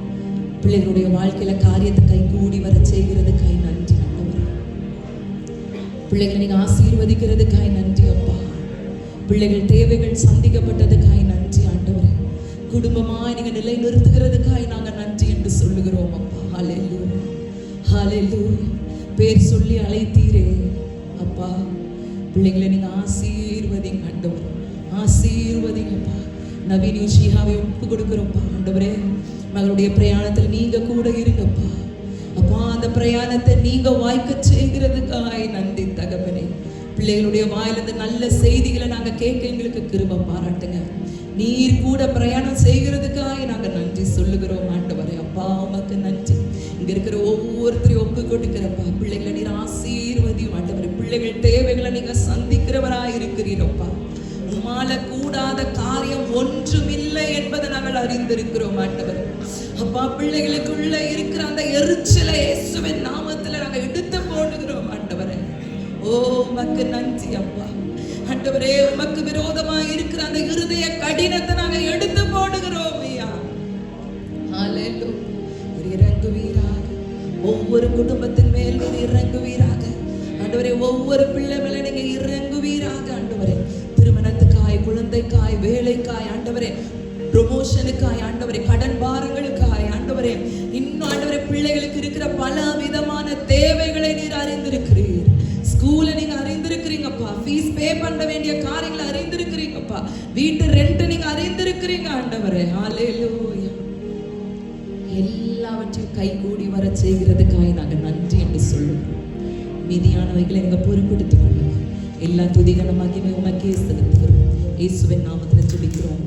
பிள்ளைகளுடைய வாழ்க்கையில் காரியத்தை கை கூடி வர செய்கிறதுக்காய் நன்றி ஆண்டவரே. பிள்ளைகளை நீங்கள் ஆசீர்வதிக்கிறதுக்காய் நன்றி அப்பா. பிள்ளைகள் தேவைகள் சந்திக்கப்பட்டதுக்காய் நன்றி ஆண்டவரே. குடும்பமாய் நீங்கள் நிலை நிறுத்துகிறதுக்காய் நாங்கள் நன்றி என்று சொல்லுகிறோம் அப்பா. ஹல்லேலூயா, ஹல்லேலூயா. பேர் சொல்லி அழைத்தீரே அப்பா. பிள்ளைகளை நீங்கள் ஆசீர்வதிங்க ஆண்டவரே, ஆசீர்வதிங்கப்பா. நவீன் யூஷியாவை ஒப்பு கொடுக்குறோம்ப்பா ஆண்டவரே. மகளுடைய பிரயாணத்தில் நீங்கள் கூட இருங்கப்பா அப்பா. அந்த பிரயாணத்தை நீங்கள் வாய்க்க செய்கிறதுக்காய் நன்றி தகப்பனே. பிள்ளைகளுடைய வாயிலிருந்து நல்ல செய்திகளை நாங்கள் கேட்க எங்களுக்கு கிருபை பாராட்டுங்க. நீர் கூட பிரயாணம் செய்கிறதுக்காக நாங்கள் நன்றி சொல்லுகிறோம் ஆண்டவரே. அப்பா உமக்கு நன்றி. இங்க இருக்கிற ஒவ்வொருத்தரையும் ஒப்பு கொடுக்கிறப்பா. பிள்ளைகளை நீர் ஆசீர்வதியும் ஆண்டவரே. பிள்ளைகள் தேவைகளை நீங்க சந்திக்கிறவராய் இருக்கிறீரப்பா. உம்மால கூடாத காரியம் ஒன்றும் இல்லை என்பதை நாங்கள் அறிந்திருக்கிறோம் ஆண்டவரே. அப்பா பிள்ளைகளுக்குள்ள இருக்கிற அந்த எரிச்சலை இயேசுவின் நாமத்தில் நாங்கள் எடுத்து போடுகிறோம் ஆண்டவரே. ஓ உமக்கு நன்றி அப்பா. ஆண்டவரே உமக்கு விரோதமாக இருக்கிற அந்த இருதய கடினத்தை நாங்கள் எடுத்து போடுகிறோம் ஐயா. ஹல்லேலூயா. இறங்குவீராக, ஒவ்வொரு குடும்பத்தின் மேல் நீர் இறங்குவீராக ஆண்டவரே. ஒவ்வொரு பிள்ளை மேல நீங்க இறங்குவீராக ஆண்டவரே. திருமணத்துக்காய், குழந்தைக்காய், வேலைக்காய் ஆண்டவரே, ப்ரொமோஷனுக்காய் ஆண்டவரே, கடன் பாரங்களுக்காய் ஆண்டவரே, இன்னும் ஆண்டவரே பிள்ளைகளுக்கு இருக்கிற பல விதமான தேவைகளை நீர் அறிந்திருக்கிறீர். ஸ்கூலை நீங்க அறிந்திருக்கிறீங்கப்பா. ஃபீஸ் பே பண்ண வேண்டிய காரியங்களை அறிந்திருக்கிறீங்கப்பா. வீட்டு ரெண்ட் நீங்க அறிந்திருக்கிறீங்க ஆண்டவரே. ஹல்லேலூயா. எல்லாவற்றையும் கை கூடி வர செய்கிறதுக்காக நாங்கள் நன்றி என்று சொல்லுவோம். மீதியானவைகளை நீங்க பொறுப்பெடுத்துக் கொள்ளுங்க. எல்லா துதிகனமாகி உமக்கே செலுத்துகிறோம். இயேசுவின் நாமத்தில் ஜெபிக்கிறோம்.